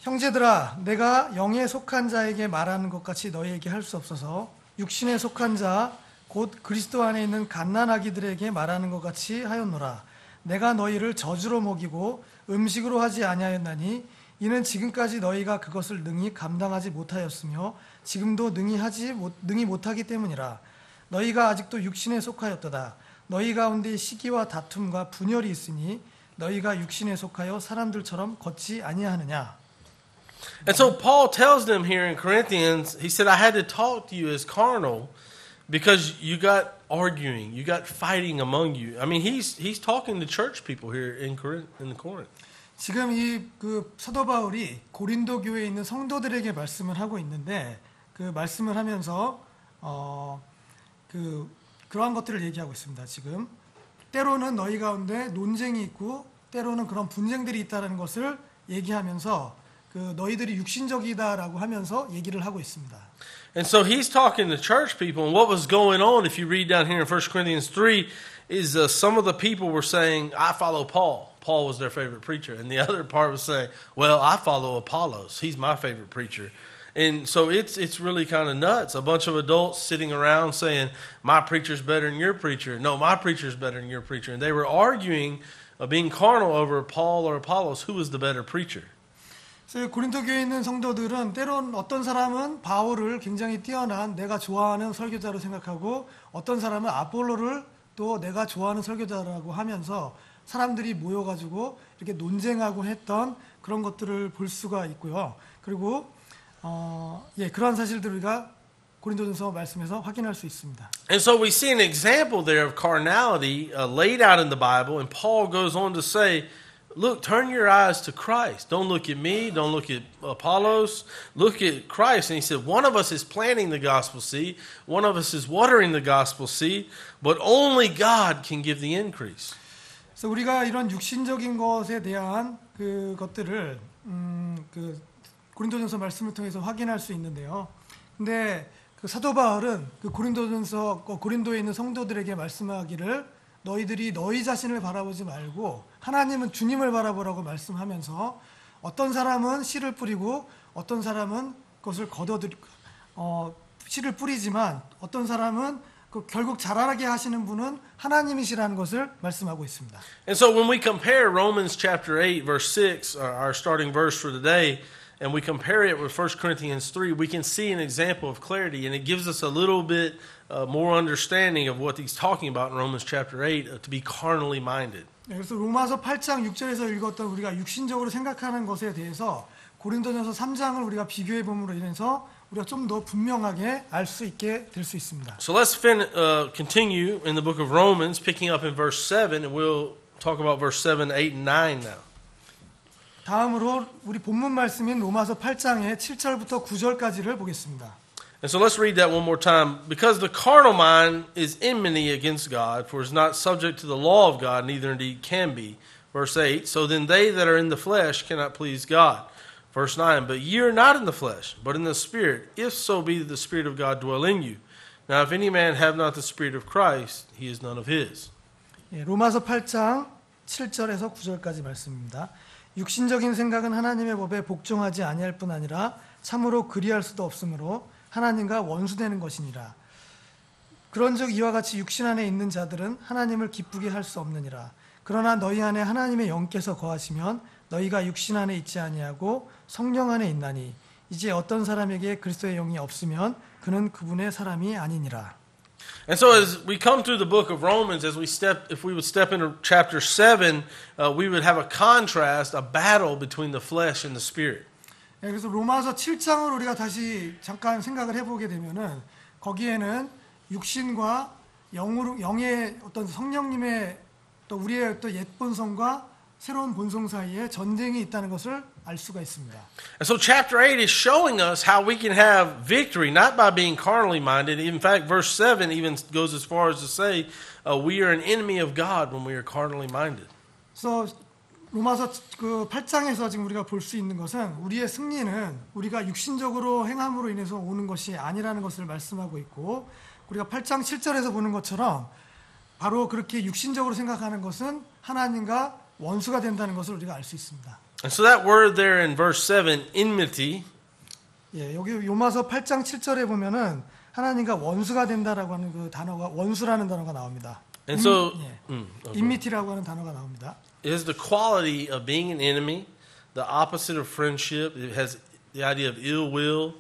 형제들아 내가 영에 속한 자에게 말하는 것 같이 너희에게 할 수 없어서 육신에 속한 자 곧 그리스도 안에 있는 갓난아기들에게 말하는 것 같이 하였노라. 내가 너희를 저주로 먹이고 음식으로 하지 아니하였나니 이는 지금까지 너희가 그것을 능히 감당하지 못하였으며 지금도 능히 못하기 때문이라. 너희가 아직도 육신에 속하였도다. 너희 가운데 시기와 다툼과 분열이 있으니 너희가 육신에 속하여 사람들처럼 걷지 아니하느냐. And so Paul tells them here in Corinthians, he said, I had to talk to you as carnal because you got arguing, you got fighting among you. I mean, he's talking to church people here in Corinth. 지금 이 그 사도 바울이 고린도 교회에 있는 성도들에게 말씀을 하고 있는데 그 말씀을 하면서 그러한 것들을 얘기하고 있습니다. 지금 때로는 너희 가운데 논쟁이 있고 때로는 그런 분쟁들이 있다는 것을 얘기하면서 그 너희들이 육신적이다라고 하면서 얘기를 하고 있습니다. And so he's talking to church people, and what was going on, if you read down here in 1 Corinthians 3, is some of the people were saying, I follow Paul. Paul was their favorite preacher. And the other part was saying, well, I follow Apollos. He's my favorite preacher. And so it's really kind of nuts. A bunch of adults sitting around saying, my preacher's better than your preacher. No, my preacher's better than your preacher. And they were arguing, being carnal over Paul or Apollos, who was the better preacher. 그래서 고린도 교회에 있는 성도들은 때론 어떤 사람은 바울을 굉장히 뛰어난 내가 좋아하는 설교자로 생각하고 어떤 사람은 아폴로를 또 내가 좋아하는 설교자라고 하면서 사람들이 모여가지고 이렇게 논쟁하고 했던 그런 것들을 볼 수가 있고요. 그리고 그러한 사실들을 우리가 고린도전서 말씀에서 확인할 수 있습니다. And so we see an example there of carnality laid out in the Bible, and Paul goes on to say, look, turn your eyes to Christ. Don't look at me. Don't look at Apollos. Look at Christ. And he said, one of us is planting the gospel seed. One of us is watering the gospel seed. But only God can give the increase. 그래서 우리가 이런 육신적인 것에 대한 그것들을 그 고린도전서 말씀을 통해서 확인할 수 있는데요. 근데 그 사도 바울은 그 고린도에 있는 성도들에게 말씀하기를 너희들이 너희 자신을 바라보지 말고 하나님은 주님을 바라보라고 말씀하면서 어떤 사람은 씨를 뿌리고 어떤 사람은 그것을 씨를 뿌리지만 어떤 사람은 결국 자라게 하시는 분은 하나님이시라는 것을 말씀하고 있습니다. And so when we compare Romans chapter 8 verse 6, our starting verse for today, and we compare it with 1 Corinthians 3, we can see an example of clarity, and it gives us a little bit more understanding of what he's talking about in Romans chapter 8, to be carnally minded. 그래서 로마서 8장 6절에서 읽었던 우리가 육신적으로 생각하는 것에 대해서 고린도전서 3장을 우리가 비교해 봄으로 인해서 우리가 좀 더 분명하게 알 수 있게 될 수 있습니다. So let's continue in the book of Romans, picking up in verse 7, and we'll talk about verse 7, 8, and 9 now. 다음으로 우리 본문 말씀인 로마서 8장의 7절부터 9절까지를 보겠습니다. And so let's read that one more time. Because the carnal mind is enmity against God, for it is not subject to the law of God, neither indeed can be. Verse 8, so then they that are in the flesh cannot please God. Verse 9, but ye are not in the flesh, but in the Spirit, if so be that the Spirit of God dwell in you. Now if any man have not the Spirit of Christ, he is none of his. 로마서 8장 7절에서 9절까지 말씀입니다. 육신적인 생각은 하나님의 법에 복종하지 아니할 뿐 아니라 참으로 그리할 수도 없으므로 하나님과 원수되는 것이니라. 그런즉 이와 같이 육신 안에 있는 자들은 하나님을 기쁘게 할 수 없느니라. 그러나 너희 안에 하나님의 영께서 거하시면 너희가 육신 안에 있지 아니하고 성령 안에 있나니 이제 어떤 사람에게 그리스도의 영이 없으면 그는 그분의 사람이 아니니라. And so as we come through the book of Romans, if we would step into chapter 7, we would have a contrast, a battle between the flesh and the spirit. 네, 그래서 로마서 7장을 우리가 다시 잠깐 생각을 해보게 되면은 거기에는 육신과 영의 어떤 성령님의 또 우리의 또 옛 본성과 새로운 본성 사이에 전쟁이 있다는 것을 알 수가 있습니다. And so chapter 8 is showing us how we can have victory, not by being carnally minded. In fact, verse 7 even goes as far as to say, we are an enemy of God when we are carnally minded. 그래서 로마서 그 8장에서 지금 우리가 볼 수 있는 것은 우리의 승리는 우리가 육신적으로 행함으로 인해서 오는 것이 아니라는 것을 말씀하고 있고, 우리가 8장 7절에서 보는 것처럼 바로 그렇게 육신적으로 생각하는 것은 하나님과 원수가 된다는 것을 우리가 알 수 있습니다. And so that word there in verse 7, enmity, 예, 여기 로마서 8장 7절에 보면은 하나님과 원수가 된다라고 하는 그 단어가 원수라는 단어가 나옵니다. and so 인미티라고 하는 단어가 나옵니다. is the quality of being an enemy, the opposite of friendship. It has the idea of ill will,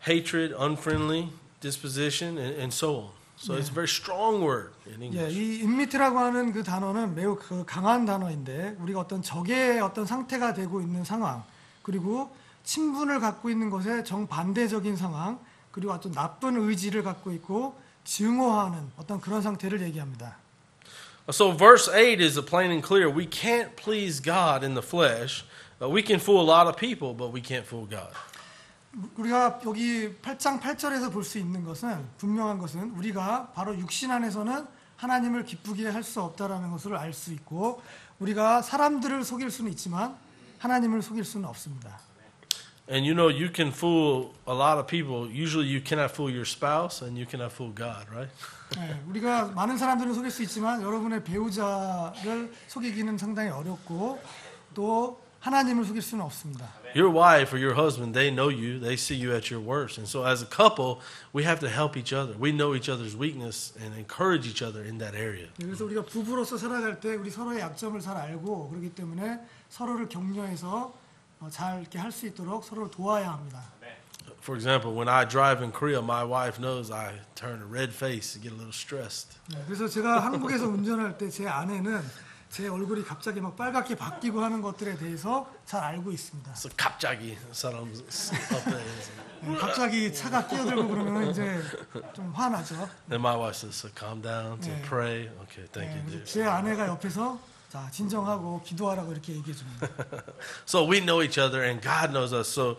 hatred, unfriendly disposition, and so on. So it's a very strong word in 예, English. 이 인미티라고 하는 그 단어는 매우 그 강한 단어인데 우리가 어떤 적의 어떤 상태가 되고 있는 상황, 그리고 친분을 갖고 있는 것에 정반대적인 상황, 그리고 어떤 나쁜 의지를 갖고 있고 증오하는 어떤 그런 상태를 얘기합니다. So verse 8 is plain and clear. We can't please God in the flesh. We can fool a lot of people, but we can't fool God. 우리가 여기 8장 8절에서 볼 수 있는 것은, 분명한 것은 우리가 바로 육신 안에서는 하나님을 기쁘게 할 수 없다라는 것을 알 수 있고, 우리가 사람들을 속일 수는 있지만 하나님을 속일 수는 없습니다. And you know, you can fool a lot of people. Usually you cannot fool your spouse and you cannot fool God, right? 네, 우리가 많은 사람들을 속일 수 있지만 여러분의 배우자를 속이기는 상당히 어렵고 또 하나님을 속일 수는 없습니다. Your wife or your husband, they know you. They see you at your worst. And so as a couple, we have to help each other. We know each other's weakness and encourage each other in that area. 그래서 우리가 부부로서 살아갈 때 우리 서로의 약점을 잘 알고, 그렇기 때문에 서로를 격려해서 잘 이렇게 할 수 있도록 서로를 도와야 합니다. For example, when I drive in Korea, my wife knows I turn a red face and get a little stressed. 네, 그래서 제가 한국에서 운전할 때 제 아내는 제 얼굴이 갑자기 막 빨갛게 바뀌고 하는 것들에 대해서 잘 알고 있습니다. So 갑자기 사람 앞에. 네, 갑자기 차가 끼어들고 그러면 이제 좀 화나죠. Then my wife says, so calm down, to Yeah. pray. Okay, thank 네, you, 그래서 dear. 제 아내가 옆에서 자 진정하고 기도하라고 이렇게 얘기해 줍니다. So we know each other and God knows us. So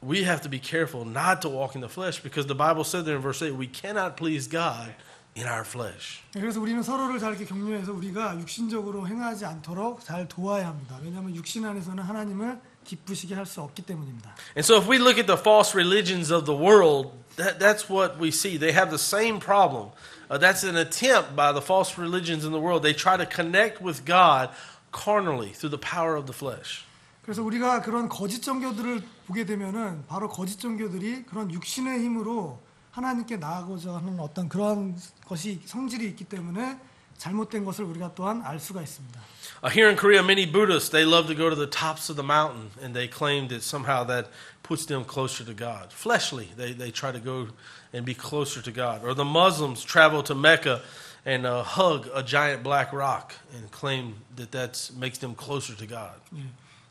we have to be careful not to walk in the flesh because the Bible said there in verse 8, we cannot please God in our flesh. 그래서 우리는 서로를 잘 이렇게 격려해서 우리가 육신적으로 행하지 않도록 잘 도와야 합니다. 왜냐하면 육신 안에서는 하나님을 기쁘시게 할 수 없기 때문입니다. And so if we look at the false religions of the world, that's what we see. They have the same problem. That's an attempt by the false religions in the world. They try to connect with God carnally through the power of the flesh. 그래서 우리가 그런 거짓 종교들을 보게 되면은 바로 거짓 종교들이 그런 육신의 힘으로 하나님께 나아가고자 하는 어떤 그런 것이 성질이 있기 때문에 잘못된 것을 우리가 또한 알 수가 있습니다. Here in Korea, many Buddhists, they love to go to the tops of the mountain and they claim that somehow that puts them closer to God. Fleshly, they try to go and be closer to God. Or the Muslims travel to Mecca and hug a giant black rock and claim that that makes them closer to God.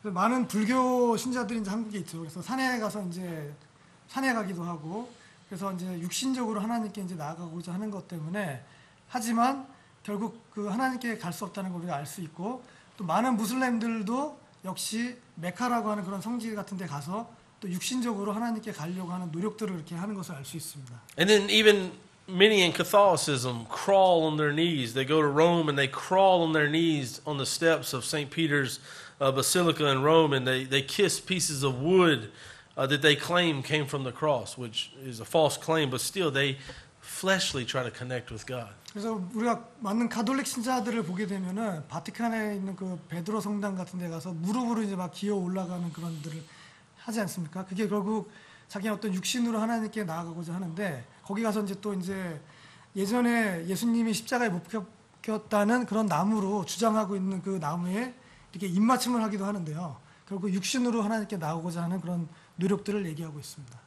많은 불교 신자들이 이제 한국에 있죠. 그래서 산에 가서 이제 산에 가기도 하고, 그래서 이제 육신적으로 하나님께 이제 나아가고자 하는 것 때문에, 하지만 결국 그 하나님께 갈 수 없다는 걸 우리가 알 수 있고, 또 많은 무슬림들도 역시 메카라고 하는 그런 성지 같은 데 가서 또 육신적으로 하나님께 가려고 하는 노력들을 이렇게 하는 것을 알 수 있습니다. And then even many in Catholicism crawl on their knees. They go to Rome and they crawl on their knees on the steps of St. Peter's Basilica in Rome, and they kiss pieces of wood that they claim came from the cross, which is a false claim, but still they fleshly try to connect with God. 그래서 우리가 많은 가톨릭 신자들을 보게 되면은 바티칸에 있는 그 베드로 성당 같은 데 가서 무릎으로 이제 막 기어 올라가는 그런 들을 하지 않습니까? 그게 결국 자기 어떤 육신으로 하나님께 나아가고자 하는데 거기 가서 이제 또 이제 예전에 예수님이 십자가에 못 박혔다는 그런 나무로 주장하고 있는 그 나무에 이렇게 입맞춤을 하기도 하는데요. 결국 육신으로 하나님께 나오고자 하는 그런 노력들을 얘기하고 있습니다.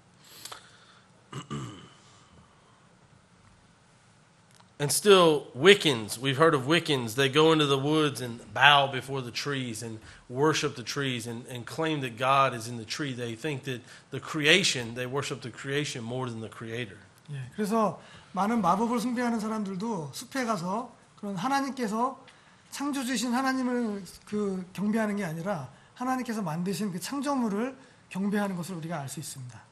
And still, Wiccans, we've heard of Wiccans, they go into the woods and bow before the trees and worship the trees and claim that God is in the tree. They think that the creation, they worship the creation more than the creator. 예, 그래서 많은 마법을 숭배하는 사람들도 숲에 가서 그런 하나님께서 창조주신 하나님을 그 경배하는 게 아니라 하나님께서 만드신 그 창조물을 경배하는 것을 우리가 알 수 있습니다.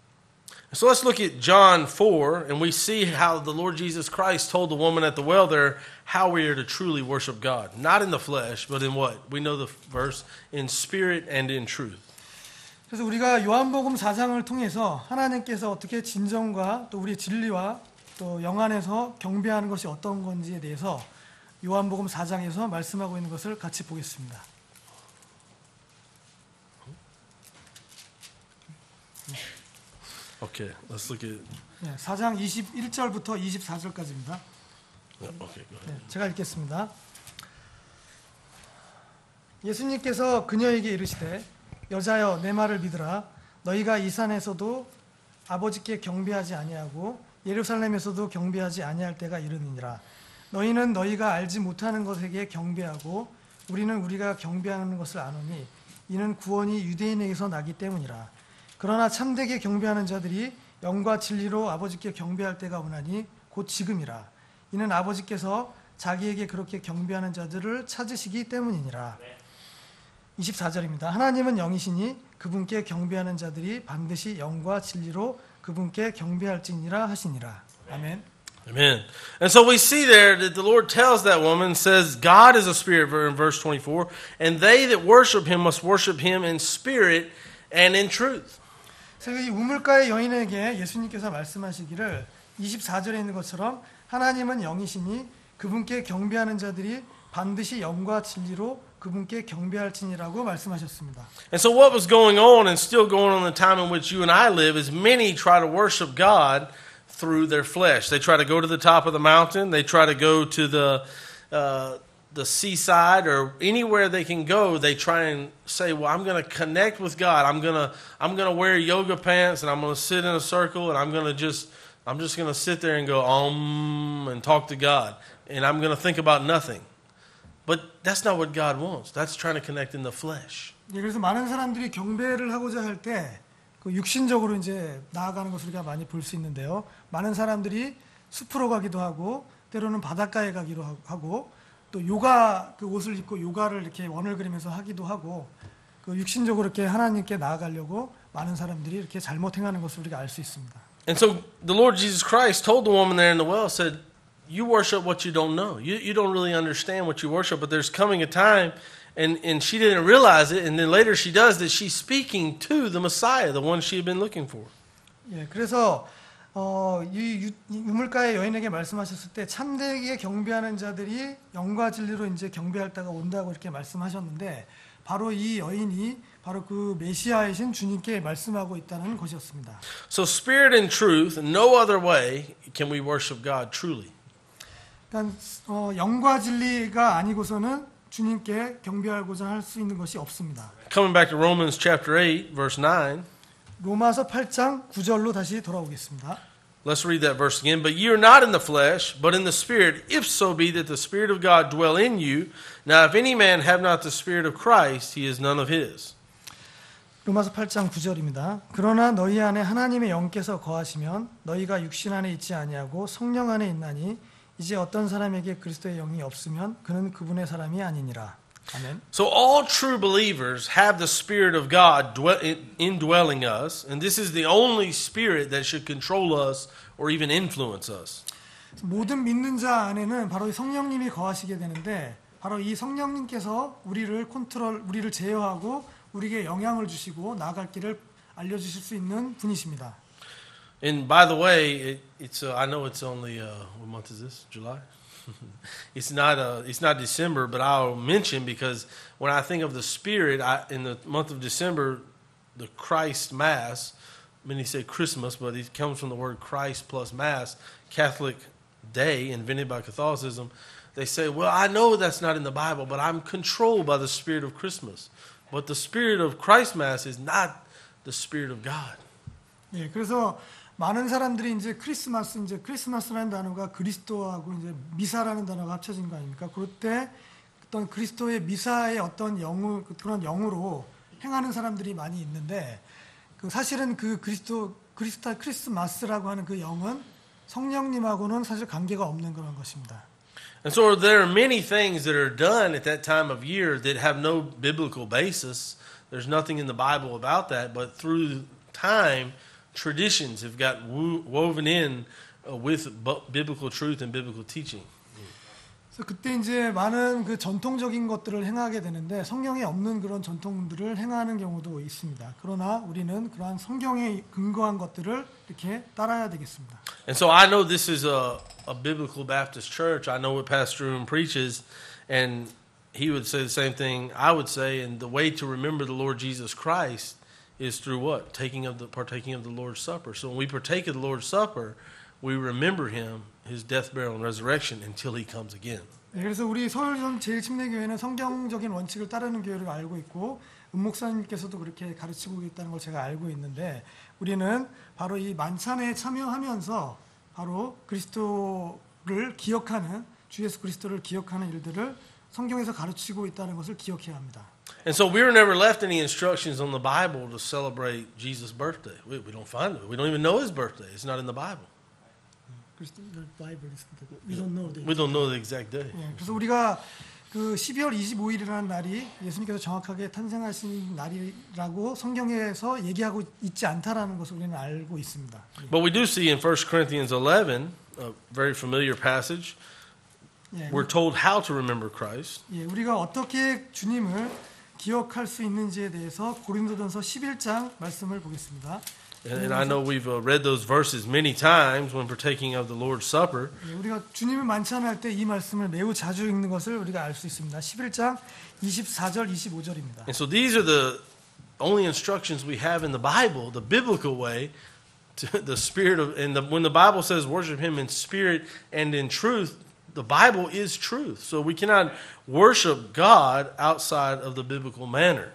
So let's look at John 4, and we see how the Lord Jesus Christ told the woman at the well there how we are to truly worship God. Not in the flesh, but in what? We know the verse, in spirit and in truth. 그래서 우리가 요한복음 4장을 통해서 하나님께서 어떻게 진정과 또 우리 진리와 또 영 안에서 경배하는 것이 어떤 건지에 대해서 요한복음 4장에서 말씀하고 있는 것을 같이 보겠습니다. Okay, let's look at. 예, 4장 21절부터 24절까지입니다. Okay, go ahead. 네, 제가 읽겠습니다. 예수님께서 그녀에게 이르시되 여자여 내 말을 믿으라. 너희가 이 산에서도 아버지께 경배하지 아니하고 예루살렘에서도 경배하지 아니할 때가 이르느니라. 너희는 너희가 알지 못하는 것에게 경배하고 우리는 우리가 경배하는 것을 아노니 이는 구원이 유대인에게서 나기 때문이라. 그러나 참되게 경배하는 자들이 영과 진리로 아버지께 경배할 때가 오나니 곧 지금이라. 이는 아버지께서 자기에게 그렇게 경배하는 자들을 찾으시기 때문이니라. 24절입니다. 하나님은 영이시니 그분께 경배하는 자들이 반드시 영과 진리로 그분께 경배할지니라 하시니라. 아멘. Amen. And so we see there that the Lord tells that woman, says God is a spirit in verse 24, and they that worship him must worship him in spirit and in truth. 그래서 이 우물가의 여인에게 예수님께서 말씀하시기를 24절에 있는 것처럼 하나님은 영이시니 그분께 경배하는 자들이 반드시 영과 진리로 그분께 경배할지니라고 말씀하셨습니다. And so what was going on and still going on in the time in which you and I live is many try to worship God through their flesh. They try to go to the top of the mountain. They try to go to the seaside or anywhere they can go. They try and say, "Well, I'm going to connect with God. I'm going to wear yoga pants and I'm going to sit in a circle and I'm just going to sit there and go and talk to God and I'm going to think about nothing." But that's not what God wants. That's trying to connect in the flesh. 예, 그래서 많은 사람들이 경배를 하고자 할 때 그 육신적으로 이제 나아가는 것을 우리가 많이 볼 수 있는데요. 많은 사람들이 숲으로 가기도 하고 때로는 바닷가에 가기도 하고 또 요가 그 옷을 입고 요가를 이렇게 원을 그리면서 하기도 하고 그 육신적으로 이렇게 하나님께 나아가려고 많은 사람들이 이렇게 잘못 행하는 것을 우리가 알 수 있습니다. And so the Lord Jesus Christ told the woman there in the well, said, "You worship what you don't know. You don't really understand what you worship, but there's coming a time," and she didn't realize it, and then later she does that. She's speaking to the Messiah, the one she had been looking for. 예, 그래서 이 우물가의 여인에게 말씀하셨을 때 참되게 경배하는 자들이 영과 진리로 이제 경배할 때가 온다고 이렇게 말씀하셨는데 바로 이 여인이 바로 그 메시아이신 주님께 말씀하고 있다는 것이었습니다. So spirit and truth, no other way can we worship God truly. 그러니까 영과 진리가 아니고서는 주님께 경배하고자 할 수 있는 것이 없습니다. Coming back to Romans chapter 8, verse 9. 로마서 8장 9절로 다시 돌아오겠습니다. Let's read that verse again. But ye are not in the flesh, but in the Spirit, if so be that the Spirit of God dwell in you. Now if any man have not the Spirit of Christ, he is none of his. 로마서 8장 9절입니다. 그러나 너희 안에 하나님의 영께서 거하시면 너희가 육신 안에 있지 아니하고 성령 안에 있나니 이제 어떤 사람에게 그리스도의 영이 없으면 그는 그분의 사람이 아니니라. 아멘. So all true believers have the Spirit of God indwelling us, and this is the only Spirit that should control us or even influence us. 모든 믿는 자 안에는 바로 성령님이 거하시게 되는데 바로 이 성령님께서 우리를 제어하고 우리에게 영향을 주시고 나아갈 길을 알려주실 수 있는 분이십니다. And by the way, it's I know it's only what month is this? July. It's not December, but I'll mention because when I think of the Spirit, in the month of December, the Christ Mass. Many say Christmas, but it comes from the word Christ plus Mass, Catholic day invented by Catholicism. They say, well, I know that's not in the Bible, but I'm controlled by the spirit of Christmas. But the spirit of Christ Mass is not the spirit of God. 예, 그래서 많은 사람들이 이제 크리스마스라는 단어가 그리스도하고 이제 미사라는 단어가 합쳐진 거 아닙니까? 그럴 때 어떤 그리스도의 미사의 어떤 그런 영으로 행하는 사람들이 많이 있는데 그 사실은 그 크리스마스라고 하는 그 영은 성령님하고는 사실 관계가 없는 그런 것입니다. And so there are many things that are done at that time of year that have no biblical basis. There's nothing in the Bible about that, but through time, traditions have got woven in with biblical truth and biblical teaching. 그래서 그때 이제 많은 그 전통적인 것들을 행하게 되는데 성경에 없는 그런 전통들을 행하는 경우도 있습니다. 그러나 우리는 그러한 성경에 근거한 것들을 이렇게 따라야 되겠습니다. And so I know this is a biblical Baptist church. I know what Pastor Room preaches, and he would say the same thing I would say. And the way to remember the Lord Jesus Christ is through what? Partaking of the Lord's Supper. So when we partake of the Lord's Supper, we remember Him, His death, burial, and resurrection until He comes again. 네, 그래서 우리 서울전 제일침례교회는 성경적인 원칙을 따르는 교회를 알고 있고 목사님께서도 그렇게 가르치고 있다는 걸 제가 알고 있는데 우리는 바로 이 만찬에 참여하면서 바로 그리스도를 기억하는 주 예수 그리스도를 기억하는 일들을 성경에서 가르치고 있다는 것을 기억해야 합니다. And so we were never left any instructions on the Bible to celebrate Jesus' birthday. We don't find it. We don't even know His birthday. It's not in the Bible. We don't know. We don't know the exact day. 예, 그래서 우리가 그 12월 25일이라는 날이 예수님께서 정확하게 탄생하신 날이라고 성경에서 얘기하고 있지 않다라는 것을 우리는 알고 있습니다. But we do see in 1 Corinthians 11, a very familiar passage, 예, we're told how to remember Christ. 예, 우리가 어떻게 주님을 기억할 수 있는지에 대해서 고린도전서 11장 말씀을 보겠습니다. And I know we've read those verses many times when partaking of the Lord's Supper. 예, 우리가 주님을 만찬할 때 이 말씀을 매우 자주 읽는 것을 우리가 알 수 있습니다. 11장 24절 25절입니다. And so these are the only instructions we have in the Bible, the biblical way, to the spirit of. And when the Bible says worship Him in spirit and in truth, the Bible is truth. So we cannot worship God outside of the biblical manner.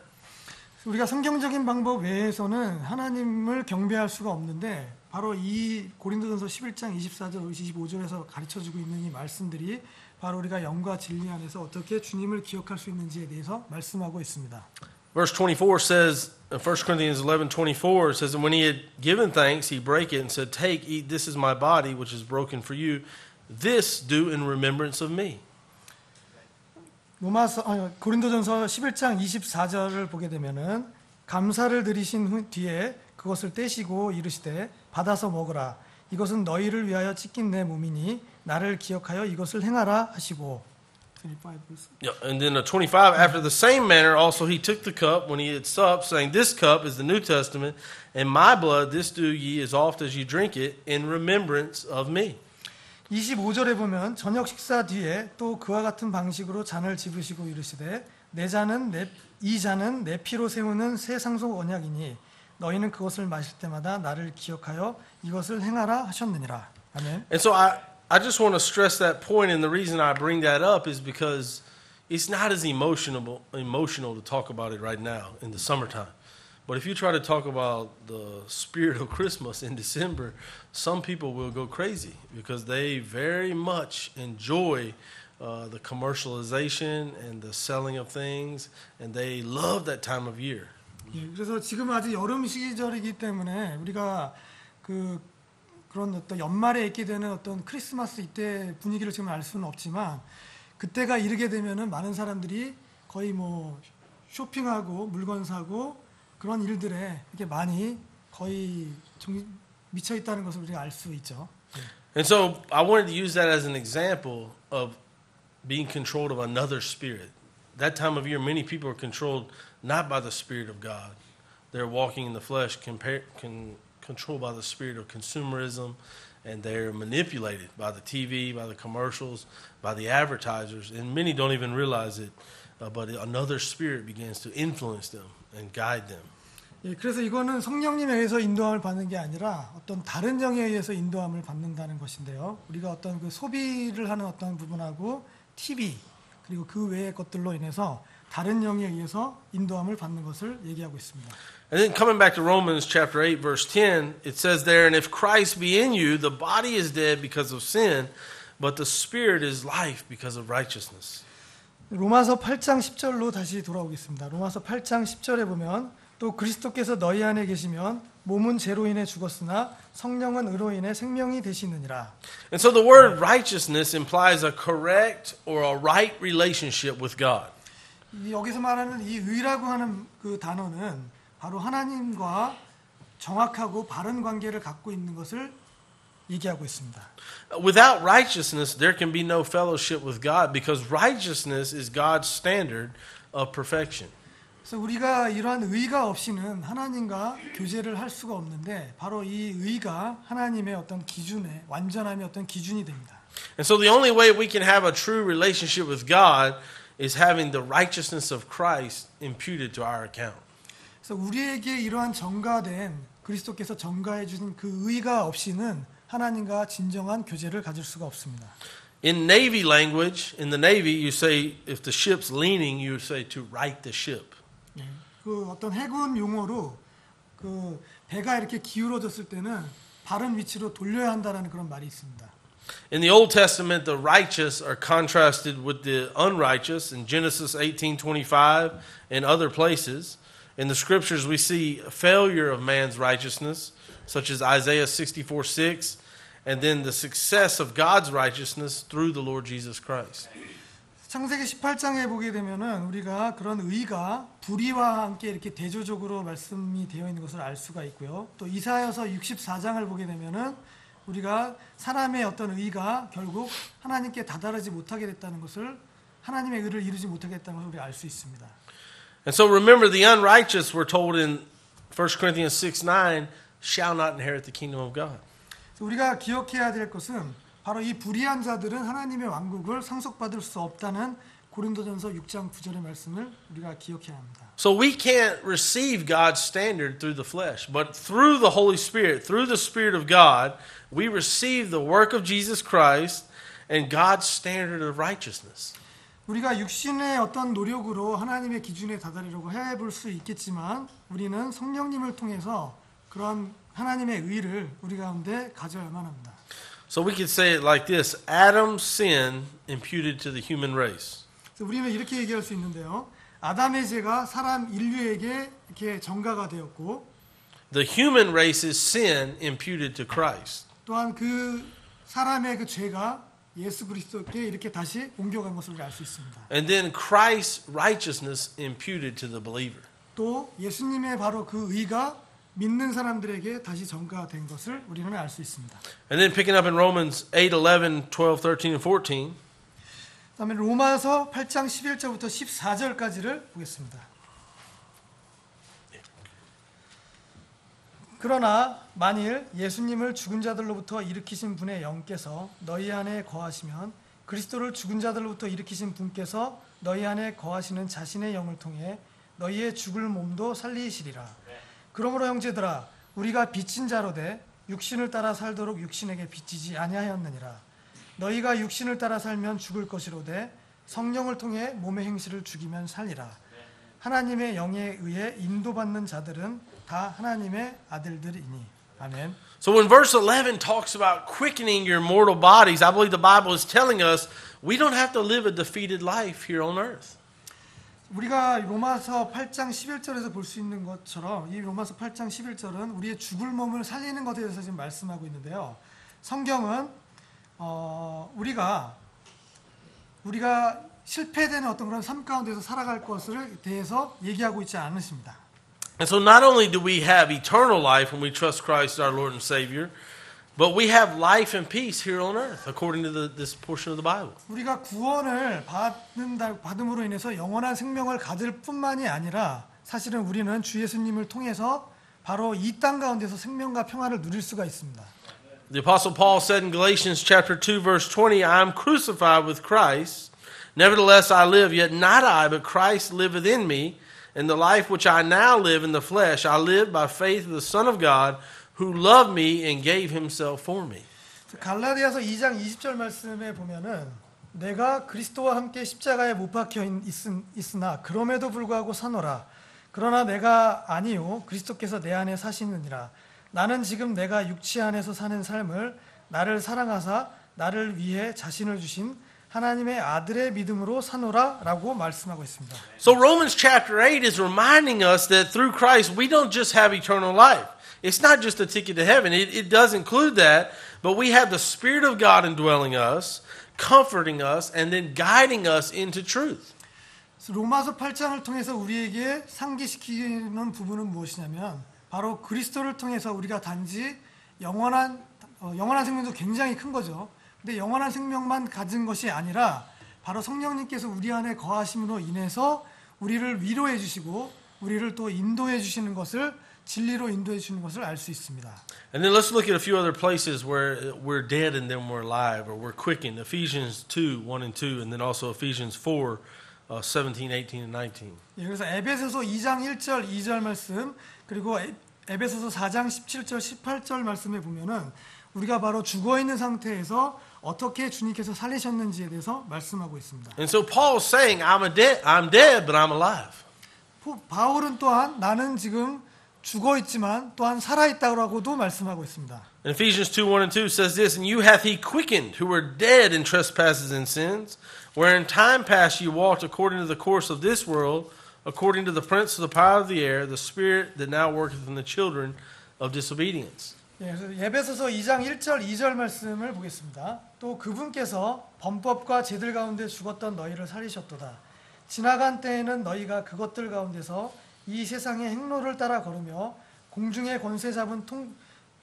우리가 성경적인 방법 외에서는 하나님을 경배할 수가 없는데 바로 이 고린도전서 11장 24절 25절에서 가르쳐주고 있는 이 말씀들이 바로 우리가 영과 진리 안에서 어떻게 주님을 기억할 수 있는지에 대해서 말씀하고 있습니다. Verse 24 says, 1 Corinthians 11:24 says, and when he had given thanks, he brake it and said, take, eat, this is my body, which is broken for you. This do in remembrance of me. 고린도전서 11장 24절을 보게 되면은 감사를 드리신 뒤에 그것을 떼시고 이르시되 받아서 먹으라 이것은 너희를 위하여 찢긴 내 몸이니 나를 기억하여 이것을 행하라 하시고. 25 Yeah, and then 25, after the same manner also he took the cup when he had supped, saying, this cup is the New Testament, and my blood, this do ye as oft as ye drink it, in remembrance of me. 25절에 보면 저녁 식사 뒤에 또 그와 같은 방식으로 잔을 집으시고 이르시되 이 잔은 내 피로 세우는 새 상속 언약이니 너희는 그것을 마실 때마다 나를 기억하여 이것을 행하라 하셨느니라. 아멘. And so I just want to stress that point, and the reason I bring that up is because it's not as emotional to talk about it right now in the summertime. But if you try to talk about the spirit of Christmas in December, some people will go crazy because they very much enjoy the commercialization and the selling of things, and they love that time of year. 예, 그래서 지금 아직 여름 시절이기 때문에 우리가 그런 어떤 연말에 있게 되는 어떤 크리스마스 이때 분위기를 지금 알 수는 없지만 그때가 이르게 되면은 많은 사람들이 거의 뭐 쇼핑하고 물건 사고 그런 일들에 이렇게 많이 거의 미쳐 있다는 것을 우리가 알 수 있죠. And so I wanted to use that as an example of being controlled of another spirit. That time of year, many people are controlled not by the Spirit of God. They're walking in the flesh, controlled by the spirit of consumerism, and they're manipulated by the TV, by the commercials, by the advertisers, and many don't even realize it, but another spirit begins to influence them and guide them. 예, 그래서 이거는 성령님에 의해서 인도함을 받는 게 아니라 어떤 다른 영에 의해서 인도함을 받는다는 것인데요. 우리가 어떤 그 소비를 하는 어떤 부분하고 TV 그리고 그 외의 것들로 인해서 다른 영에 의해서 인도함을 받는 것을 얘기하고 있습니다. And then coming back to Romans chapter 8 verse 10, it says there, and if Christ be in you, the body is dead because of sin, but the spirit is life because of righteousness. 로마서 8장 10절로 다시 돌아오겠습니다. 로마서 8장 10절에 보면 또 그리스도께서 너희 안에 계시면 몸은 죄로 인해 죽었으나 성령은 의로 인해 생명이 되시느니라. And so the word righteousness implies a correct or a right relationship with God. 여기서 말하는 이 의라고 하는 그 단어는 바로 하나님과 정확하고 바른 관계를 갖고 있는 것을 얘기하고 있습니다. Without righteousness, there can be no fellowship with God because righteousness is God's standard of perfection. 그래서 우리가 이러한 의가 없이는 하나님과 교제를 할 수가 없는데 바로 이 의가 하나님의 어떤 기준의 완전함의 어떤 기준이 됩니다. And so the only way we can have a true relationship with God is having the righteousness of Christ imputed to our account. 그래서 우리에게 이러한 정가된 그리스도께서 정가해 주신 그 의가 없이는 하나님과 진정한 교제를 가질 수가 없습니다. In Navy language, in the Navy, you say if the ship's leaning, you say to right the ship. 그 어떤 해군 용어로 그 배가 이렇게 기울어졌을 때는 바른 위치로 돌려야 한다라는 그런 말이 있습니다. In the Old Testament, the righteous are contrasted with the unrighteous in Genesis 18:25 and other places. In the scriptures, we see a failure of man's righteousness, such as Isaiah 64:6, and then the success of God's righteousness through the Lord Jesus Christ. 창세기 18장에 보게 되면은 우리가 그런 의가 불의와 함께 이렇게 대조적으로 말씀이 되어 있는 것을 알 수가 있고요. 또 이사야서 64장을 보게 되면은 우리가 사람의 어떤 의가 결국 하나님께 다다르지 못하게 됐다는 것을 하나님의 의를 이루지 못하게 됐다는 것을 우리가 알 수 있습니다. And so remember, the unrighteous were told in 1 Corinthians 6:9 shall not inherit the kingdom of God. 우리가 기억해야 될 것은 바로 이 불의한 자들은 하나님의 왕국을 상속받을 수 없다는 고린도전서 6장 9절의 말씀을 우리가 기억해야 합니다. So we can't receive God's standard through the flesh, but through the Holy Spirit, through the Spirit of God, we receive the work of Jesus Christ and God's standard of righteousness. 우리가 육신의 어떤 노력으로 하나님의 기준에 다다르려고 해볼 수 있겠지만 우리는 성령님을 통해서 그런 하나님의 의를 우리 가운데 가져야만 합니다. So we could say it like this: Adam's sin imputed to the human race. 그래서 우리는 이렇게 얘기할 수 있는데요. 아담의 죄가 사람 인류에게 이렇게 전가가 되었고, The human race's sin imputed to Christ. 또한 그 사람의 그 죄가 예수 그리스도께 이렇게 다시 옮겨간 것을 우리가 알 수 있습니다. And then Christ's righteousness imputed to the believer. 또 예수님의 바로 그 의가 믿는 사람들에게 다시 전가된 것을 우리는 알 수 있습니다. And then picking up in Romans 8:11, 12, 13, and 14. 그다음에 로마서 8장 11절부터 14절까지를 보겠습니다. 그러나 만일 예수님을 죽은 자들로부터 일으키신 분의 영께서 너희 안에 거하시면 그리스도를 죽은 자들로부터 일으키신 분께서 너희 안에 거하시는 자신의 영을 통해 너희의 죽을 몸도 살리시리라. 그러므로 형제들아 우리가 빚진 자로되 육신을 따라 살도록 육신에게 빚지지 아니하였느니라. 너희가 육신을 따라 살면 죽을 것이로되 성령을 통해 몸의 행실을 죽이면 살리라. 하나님의 영에 의해 인도받는 자들은 다 하나님의 아들들이니. 아멘. So when verse 11 talks about quickening your mortal bodies, I believe the Bible is telling us we don't have to live a defeated life here on earth. 우리가 로마서 8장 11절에서 볼 수 있는 것처럼 이 로마서 8장 11절은 우리의 죽을 몸을 살리는 것에 대해서 지금 말씀하고 있는데요. 성경은 우리가 실패되는 어떤 그런 삶 가운데서 살아갈 것을 대해서 얘기하고 있지 않으십니다. And so not only do we have eternal life when we trust Christ our Lord and Savior, but we have life and peace here on earth, according to this portion of the Bible. 우리가 구원을 받음으로 인해서 영원한 생명을 가질 뿐만이 아니라 사실은 우리는 주 예수님을 통해서 바로 이 땅 가운데서 생명과 평안을 누릴 수가 있습니다. The Apostle Paul said in Galatians chapter 2, verse 20, I am crucified with Christ. Nevertheless I live, yet not I, but Christ liveth in me. And the life which I now live in the flesh, I live by faith of the Son of God, who loved me and gave himself for me. 갈라디아서 2장 20절 말씀에 보면은 내가 그리스도와 함께 십자가에 못 박혀 있으나 그럼에도 불구하고 사노라. 그러나 내가 아니요 그리스도께서 내 안에 사시느니라. 나는 지금 내가 육체 안에서 사는 삶을 나를 사랑하사 나를 위해 자신을 주신 하나님의 아들의 믿음으로 사노라라고 말씀하고 있습니다. So Romans chapter 8 is reminding us that through Christ we don't just have eternal life. It's not just a ticket to heaven. It does include that, but we have the Spirit of God indwelling us, comforting us, and then guiding us into truth. 로마서 8장을 통해서 우리에게 상기시키는 부분은 무엇이냐면 바로 그리스도를 통해서 우리가 단지 영원한 생명도 굉장히 큰 거죠. 근데 영원한 생명만 가진 것이 아니라 바로 성령님께서 우리 안에 거하심으로 인해서 우리를 위로해 주시고 우리를 또 인도해 주시는 것을 진리로 인도해 주시는 것을 알 수 있습니다. And then let's look at a few other places where we're dead and then we're alive, or we're quickened. Ephesians 2, 1 and 2, and then also Ephesians 4, 17, 18, and 19. 예, 그래서 에베소서 2장 1절, 2절 말씀 그리고 에베소서 4장 17절, 18절 말씀에 보면은 우리가 바로 죽어 있는 상태에서 어떻게 주님께서 살리셨는지에 대해서 말씀하고 있습니다. And so Paul's saying, I'm dead, but I'm alive. 바울은 또한 나는 지금 죽어 있지만 또한 살아 있다고도 말씀하고 있습니다. And Ephesians 2, 1 and 2 says this, And you hath he quickened, who were dead in trespasses and sins, where in time past you walked according to the course of this world, according to the prince of the power of the air, the spirit that now worketh in the children of disobedience. 예, 그래서 에베소서 2장 1절, 2절 말씀을 보겠습니다. 또 그분께서 범법과 죄들 가운데 죽었던 너희를 살리셨도다. 지나간 때에는 너희가 그것들 가운데서 이 세상의 행로를 따라 걸으며 공중의 권세 잡은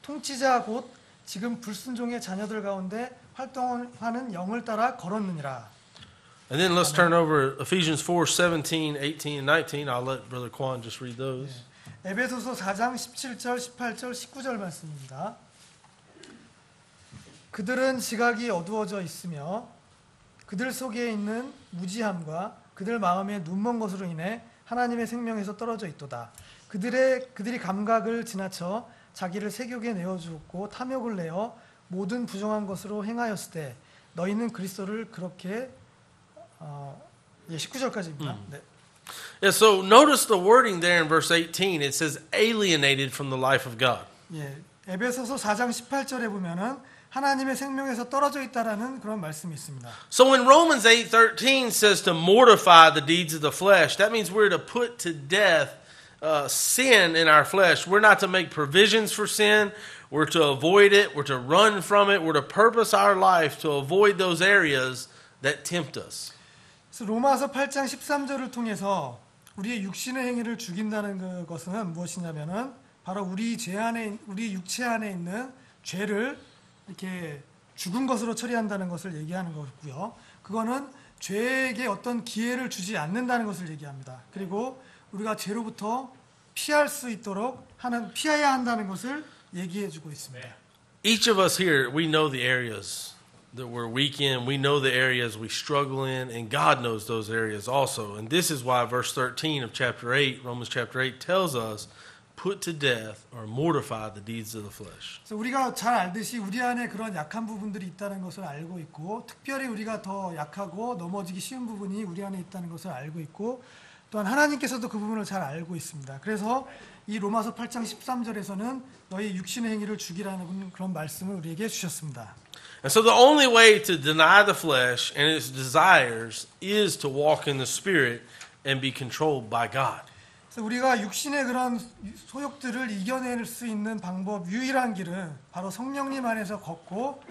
통치자 곧 지금 불순종의 자녀들 가운데 활동하는 영을 따라 걸었느니라. And then let's turn over Ephesians 4, 17, 18, and 19. I'll let Brother Quan just read those. 에베소서 4장 17절, 18절, 19절 말씀입니다. 그들은 지각이 어두워져 있으며 그들 속에 있는 무지함과 그들 마음에 눈먼 것으로 인해 하나님의 생명에서 떨어져 있도다. 그들이 감각을 지나쳐 자기를 세욕에 내어주었고 탐욕을 내어 모든 부정한 것으로 행하였을 때 너희는 그리스도를 그렇게 19절까지입니다. 네. Yeah, so notice the wording there in verse 18. It says alienated from the life of God. 예, 에베소서 4장 18절에 보면은 하나님의 생명에서 떨어져 있다라는 그런 말씀이 있습니다. So when Romans 8:13 says to mortify the deeds of the flesh, that means we're to put to death sin in our flesh. We're not to make provisions for sin. We're to avoid it. We're to run from it. We're to purpose our life to avoid those areas that tempt us. 그래서 로마서 8장 13절을 통해서 우리의 육신의 행위를 죽인다는 것은 무엇이냐면은 바로 우리 육체 안에 있는 죄를 이렇게 죽은 것으로 처리한다는 것을 얘기하는 거고요. 그거는 죄에게 어떤 기회를 주지 않는다는 것을 얘기합니다. 그리고 우리가 죄로부터 피할 수 있도록 피해야 한다는 것을 얘기해주고 있습니다. Each of us here, we know the areas that we're weak in. We know the areas we struggle in, and God knows those areas also. And this is why verse 13 of chapter 8, Romans chapter 8, tells us, put to death or mortify the deeds of the flesh. 그래서 우리가 잘 알듯이 우리 안에 그런 약한 부분들이 있다는 것을 알고 있고 특별히 우리가 더 약하고 넘어지기 쉬운 부분이 우리 안에 있다는 것을 알고 있고 또한 하나님께서도 그 부분을 잘 알고 있습니다. 그래서 이 로마서 8장 13절에서는 너희 육신의 행위를 죽이라는 그런 말씀을 우리에게 주셨습니다. And so the only way to deny the flesh and its desires is to walk in the Spirit and be controlled by God. 그래서 우리가 육신의 그런 소욕들을 이겨낼 수 있는 방법 유일한 길은 바로 성령님 안에서 걷고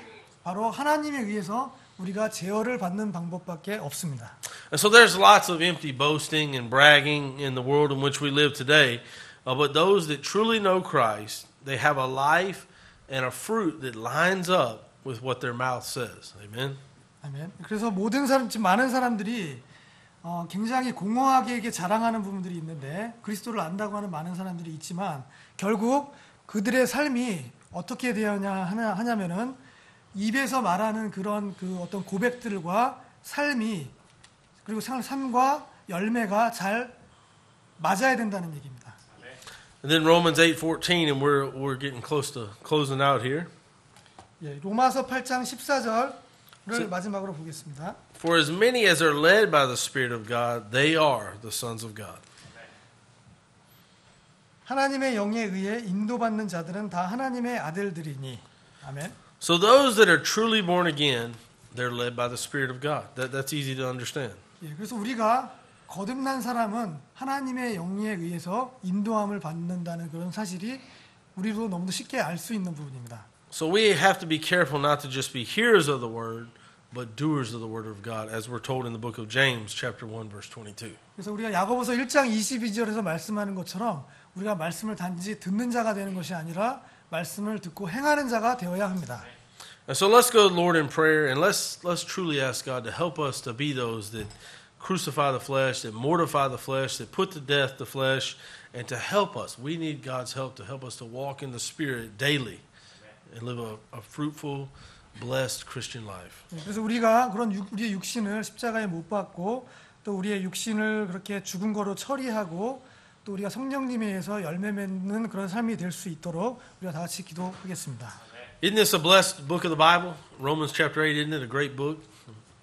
바로 하나님에 의해서 우리가 제어를 받는 방법밖에 없습니다. And so there's lots of empty boasting and bragging in the world in which we live today. But those that truly know Christ, they have a life and a fruit that lines up with what their mouth says. Amen. 아멘. 그래서 많은 사람들이 굉장히 공허하게 이게 자랑하는 부분들이 있는데 그리스도를 안다고 하는 많은 사람들이 있지만 결국 그들의 삶이 어떻게 하냐면은 입에서 말하는 그런 그 어떤 고백들과 삶이 그리고 삶과 열매가 잘 맞아야 된다는 얘기입니다. And then Romans 8:14, and we're getting close to closing out here. 예, 로마서 8장 14절을 마지막으로 보겠습니다. For as many as are led by the Spirit of God, they are the sons of God. 하나님의 영에 의해 인도받는 자들은 다 하나님의 아들들이니. 아멘. So those that are truly born again, they're led by the Spirit of God. That's easy to understand. 예, 그래서 우리가 거듭난 사람은 하나님의 영에 의해서 인도함을 받는다는 그런 사실이 우리도 너무도 쉽게 알 수 있는 부분입니다. So we have to be careful not to just be hearers of the word, but doers of the word of God, as we're told in the book of James, chapter 1, verse 22. 그래서 우리가 야고보서 1장 22절에서 말씀하는 것처럼 우리가 말씀을 단지 듣는 자가 되는 것이 아니라 말씀을 듣고 행하는 자가 되어야 합니다. And so let's go to the Lord in prayer, and let's truly ask God to help us to be those that crucify the flesh, that mortify the flesh, that put to death the flesh, and to help us. We need God's help to help us to walk in the Spirit daily and live a fruitful, blessed Christian life. 그래서 우리가 그런 우리의 육신을 십자가에 못 박고 또 우리의 육신을 그렇게 죽은 거로 처리하고 또 우리가 성령님에 의해서 열매 맺는 그런 삶이 될 수 있도록 우리가 다 같이 기도하겠습니다. Isn't this a blessed book of the Bible? Romans chapter 8, isn't it a great book?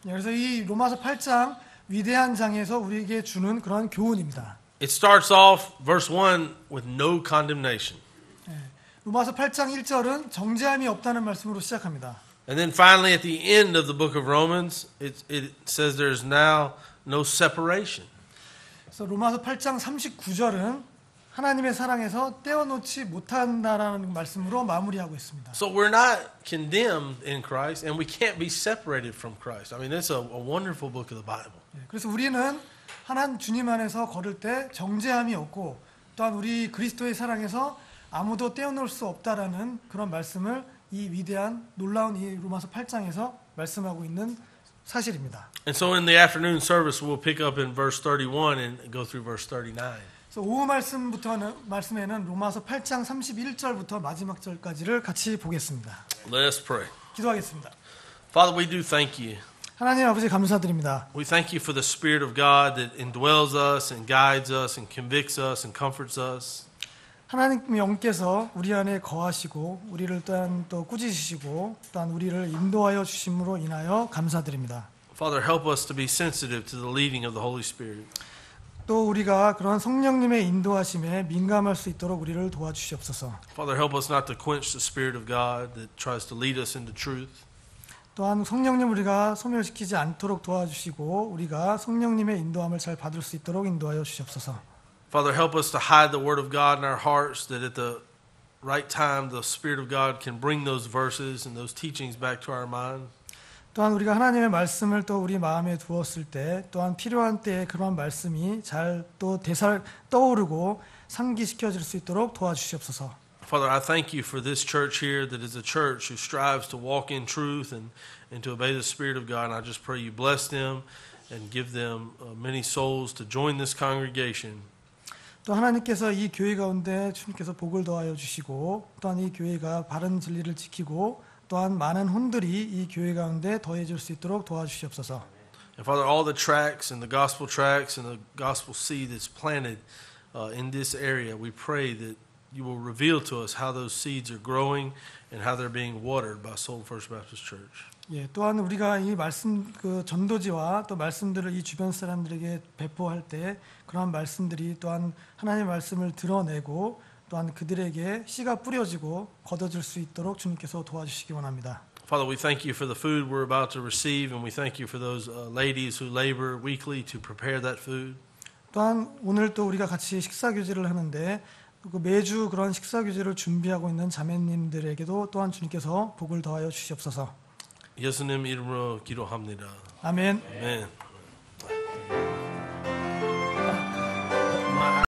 그래서 이 로마서 8장 위대한 장에서 우리에게 주는 그런 교훈입니다. It starts off, verse 1, with no condemnation. 로마서 8장 1절은 정죄함이 없다는 말씀으로 시작합니다. And then finally, at the end of the book of Romans, it says there's now no separation. 그래서 로마서 8장 39절은 하나님의 사랑에서 떼어놓지 못한다라는 말씀으로 마무리하고 있습니다. So we're not condemned in Christ, and we can't be separated from Christ. I mean, it's a wonderful book of the Bible. 그래서 우리는 하나님 주님 안에서 걸을 때 정죄함이 없고 또한 우리 그리스도의 사랑에서 아무도 떼어놓을 수 없다라는 그런 말씀을 이 위대한 놀라운 이 로마서 8장에서 말씀하고 있는 사실입니다. And so in the afternoon service, we'll pick up in verse 31 and go through verse 39. 그래서 오후 말씀에는 로마서 8장 31절부터 마지막 절까지를 같이 보겠습니다. Let's pray. 기도하겠습니다. Father, we do thank you. 하나님 아버지 감사드립니다. We thank you for the Spirit of God that indwells us and guides us and convicts us and comforts us. 하나님 영께서 우리 안에 거하시고 우리를 또한 또 꾸짖으시고 또한 우리를 인도하여 주심으로 인하여 감사드립니다. Father, help us to be sensitive to the leading of the Holy Spirit. 또 우리가 그런 성령님의 인도하심에 민감할 수 있도록 우리를 도와주시옵소서. Father, help us not to quench the Spirit of God that tries to lead us into truth. 또한 성령님 우리가 소멸시키지 않도록 도와주시고 우리가 성령님의 인도함을 잘 받을 수 있도록 인도하여 주시옵소서. Father, help us to hide the Word of God in our hearts that at the right time the Spirit of God can bring those verses and those teachings back to our mind. 또한 우리가 하나님의 말씀을 또 우리 마음에 두었을 때 또한 필요한 때에 그런 말씀이 잘 또 떠오르고 상기시켜질 수 있도록 도와주시옵소서. Father, I thank you for this church here that is a church who strives to walk in truth and to obey the Spirit of God. And I just pray you bless them and give them many souls to join this congregation. 또 하나님께서 이 교회 가운데 주님께서 복을 더하여 주시고 또한 이 교회가 바른 진리를 지키고 또한 많은 혼들이 이 교회 가운데 더해질 수 있도록 도와주시옵소서. And Father, all the tracts and the gospel tracts and the gospel seed that's planted in this area, we pray that you will reveal to us how those seeds are growing and how they're being watered by Soul First Baptist Church. 예, 또한 우리가 이 말씀 그 전도지와 또 말씀들을 이 주변 사람들에게 배포할 때 그러한 말씀들이 또한 하나님의 말씀을 드러내고 또한 그들에게 씨가 뿌려지고 거둬질 수 있도록 주님께서 도와주시기 원합니다. Father, we thank you for the food we're about to receive, and we thank you for those ladies who labor weekly to prepare that food. 또한 오늘 또 우리가 같이 식사 교제를 하는데 그 매주 그런 식사 교제를 준비하고 있는 자매님들에게도 또한 주님께서 복을 더하여 주시옵소서. 예수님 이름으로 기도합니다. 아멘. 아멘.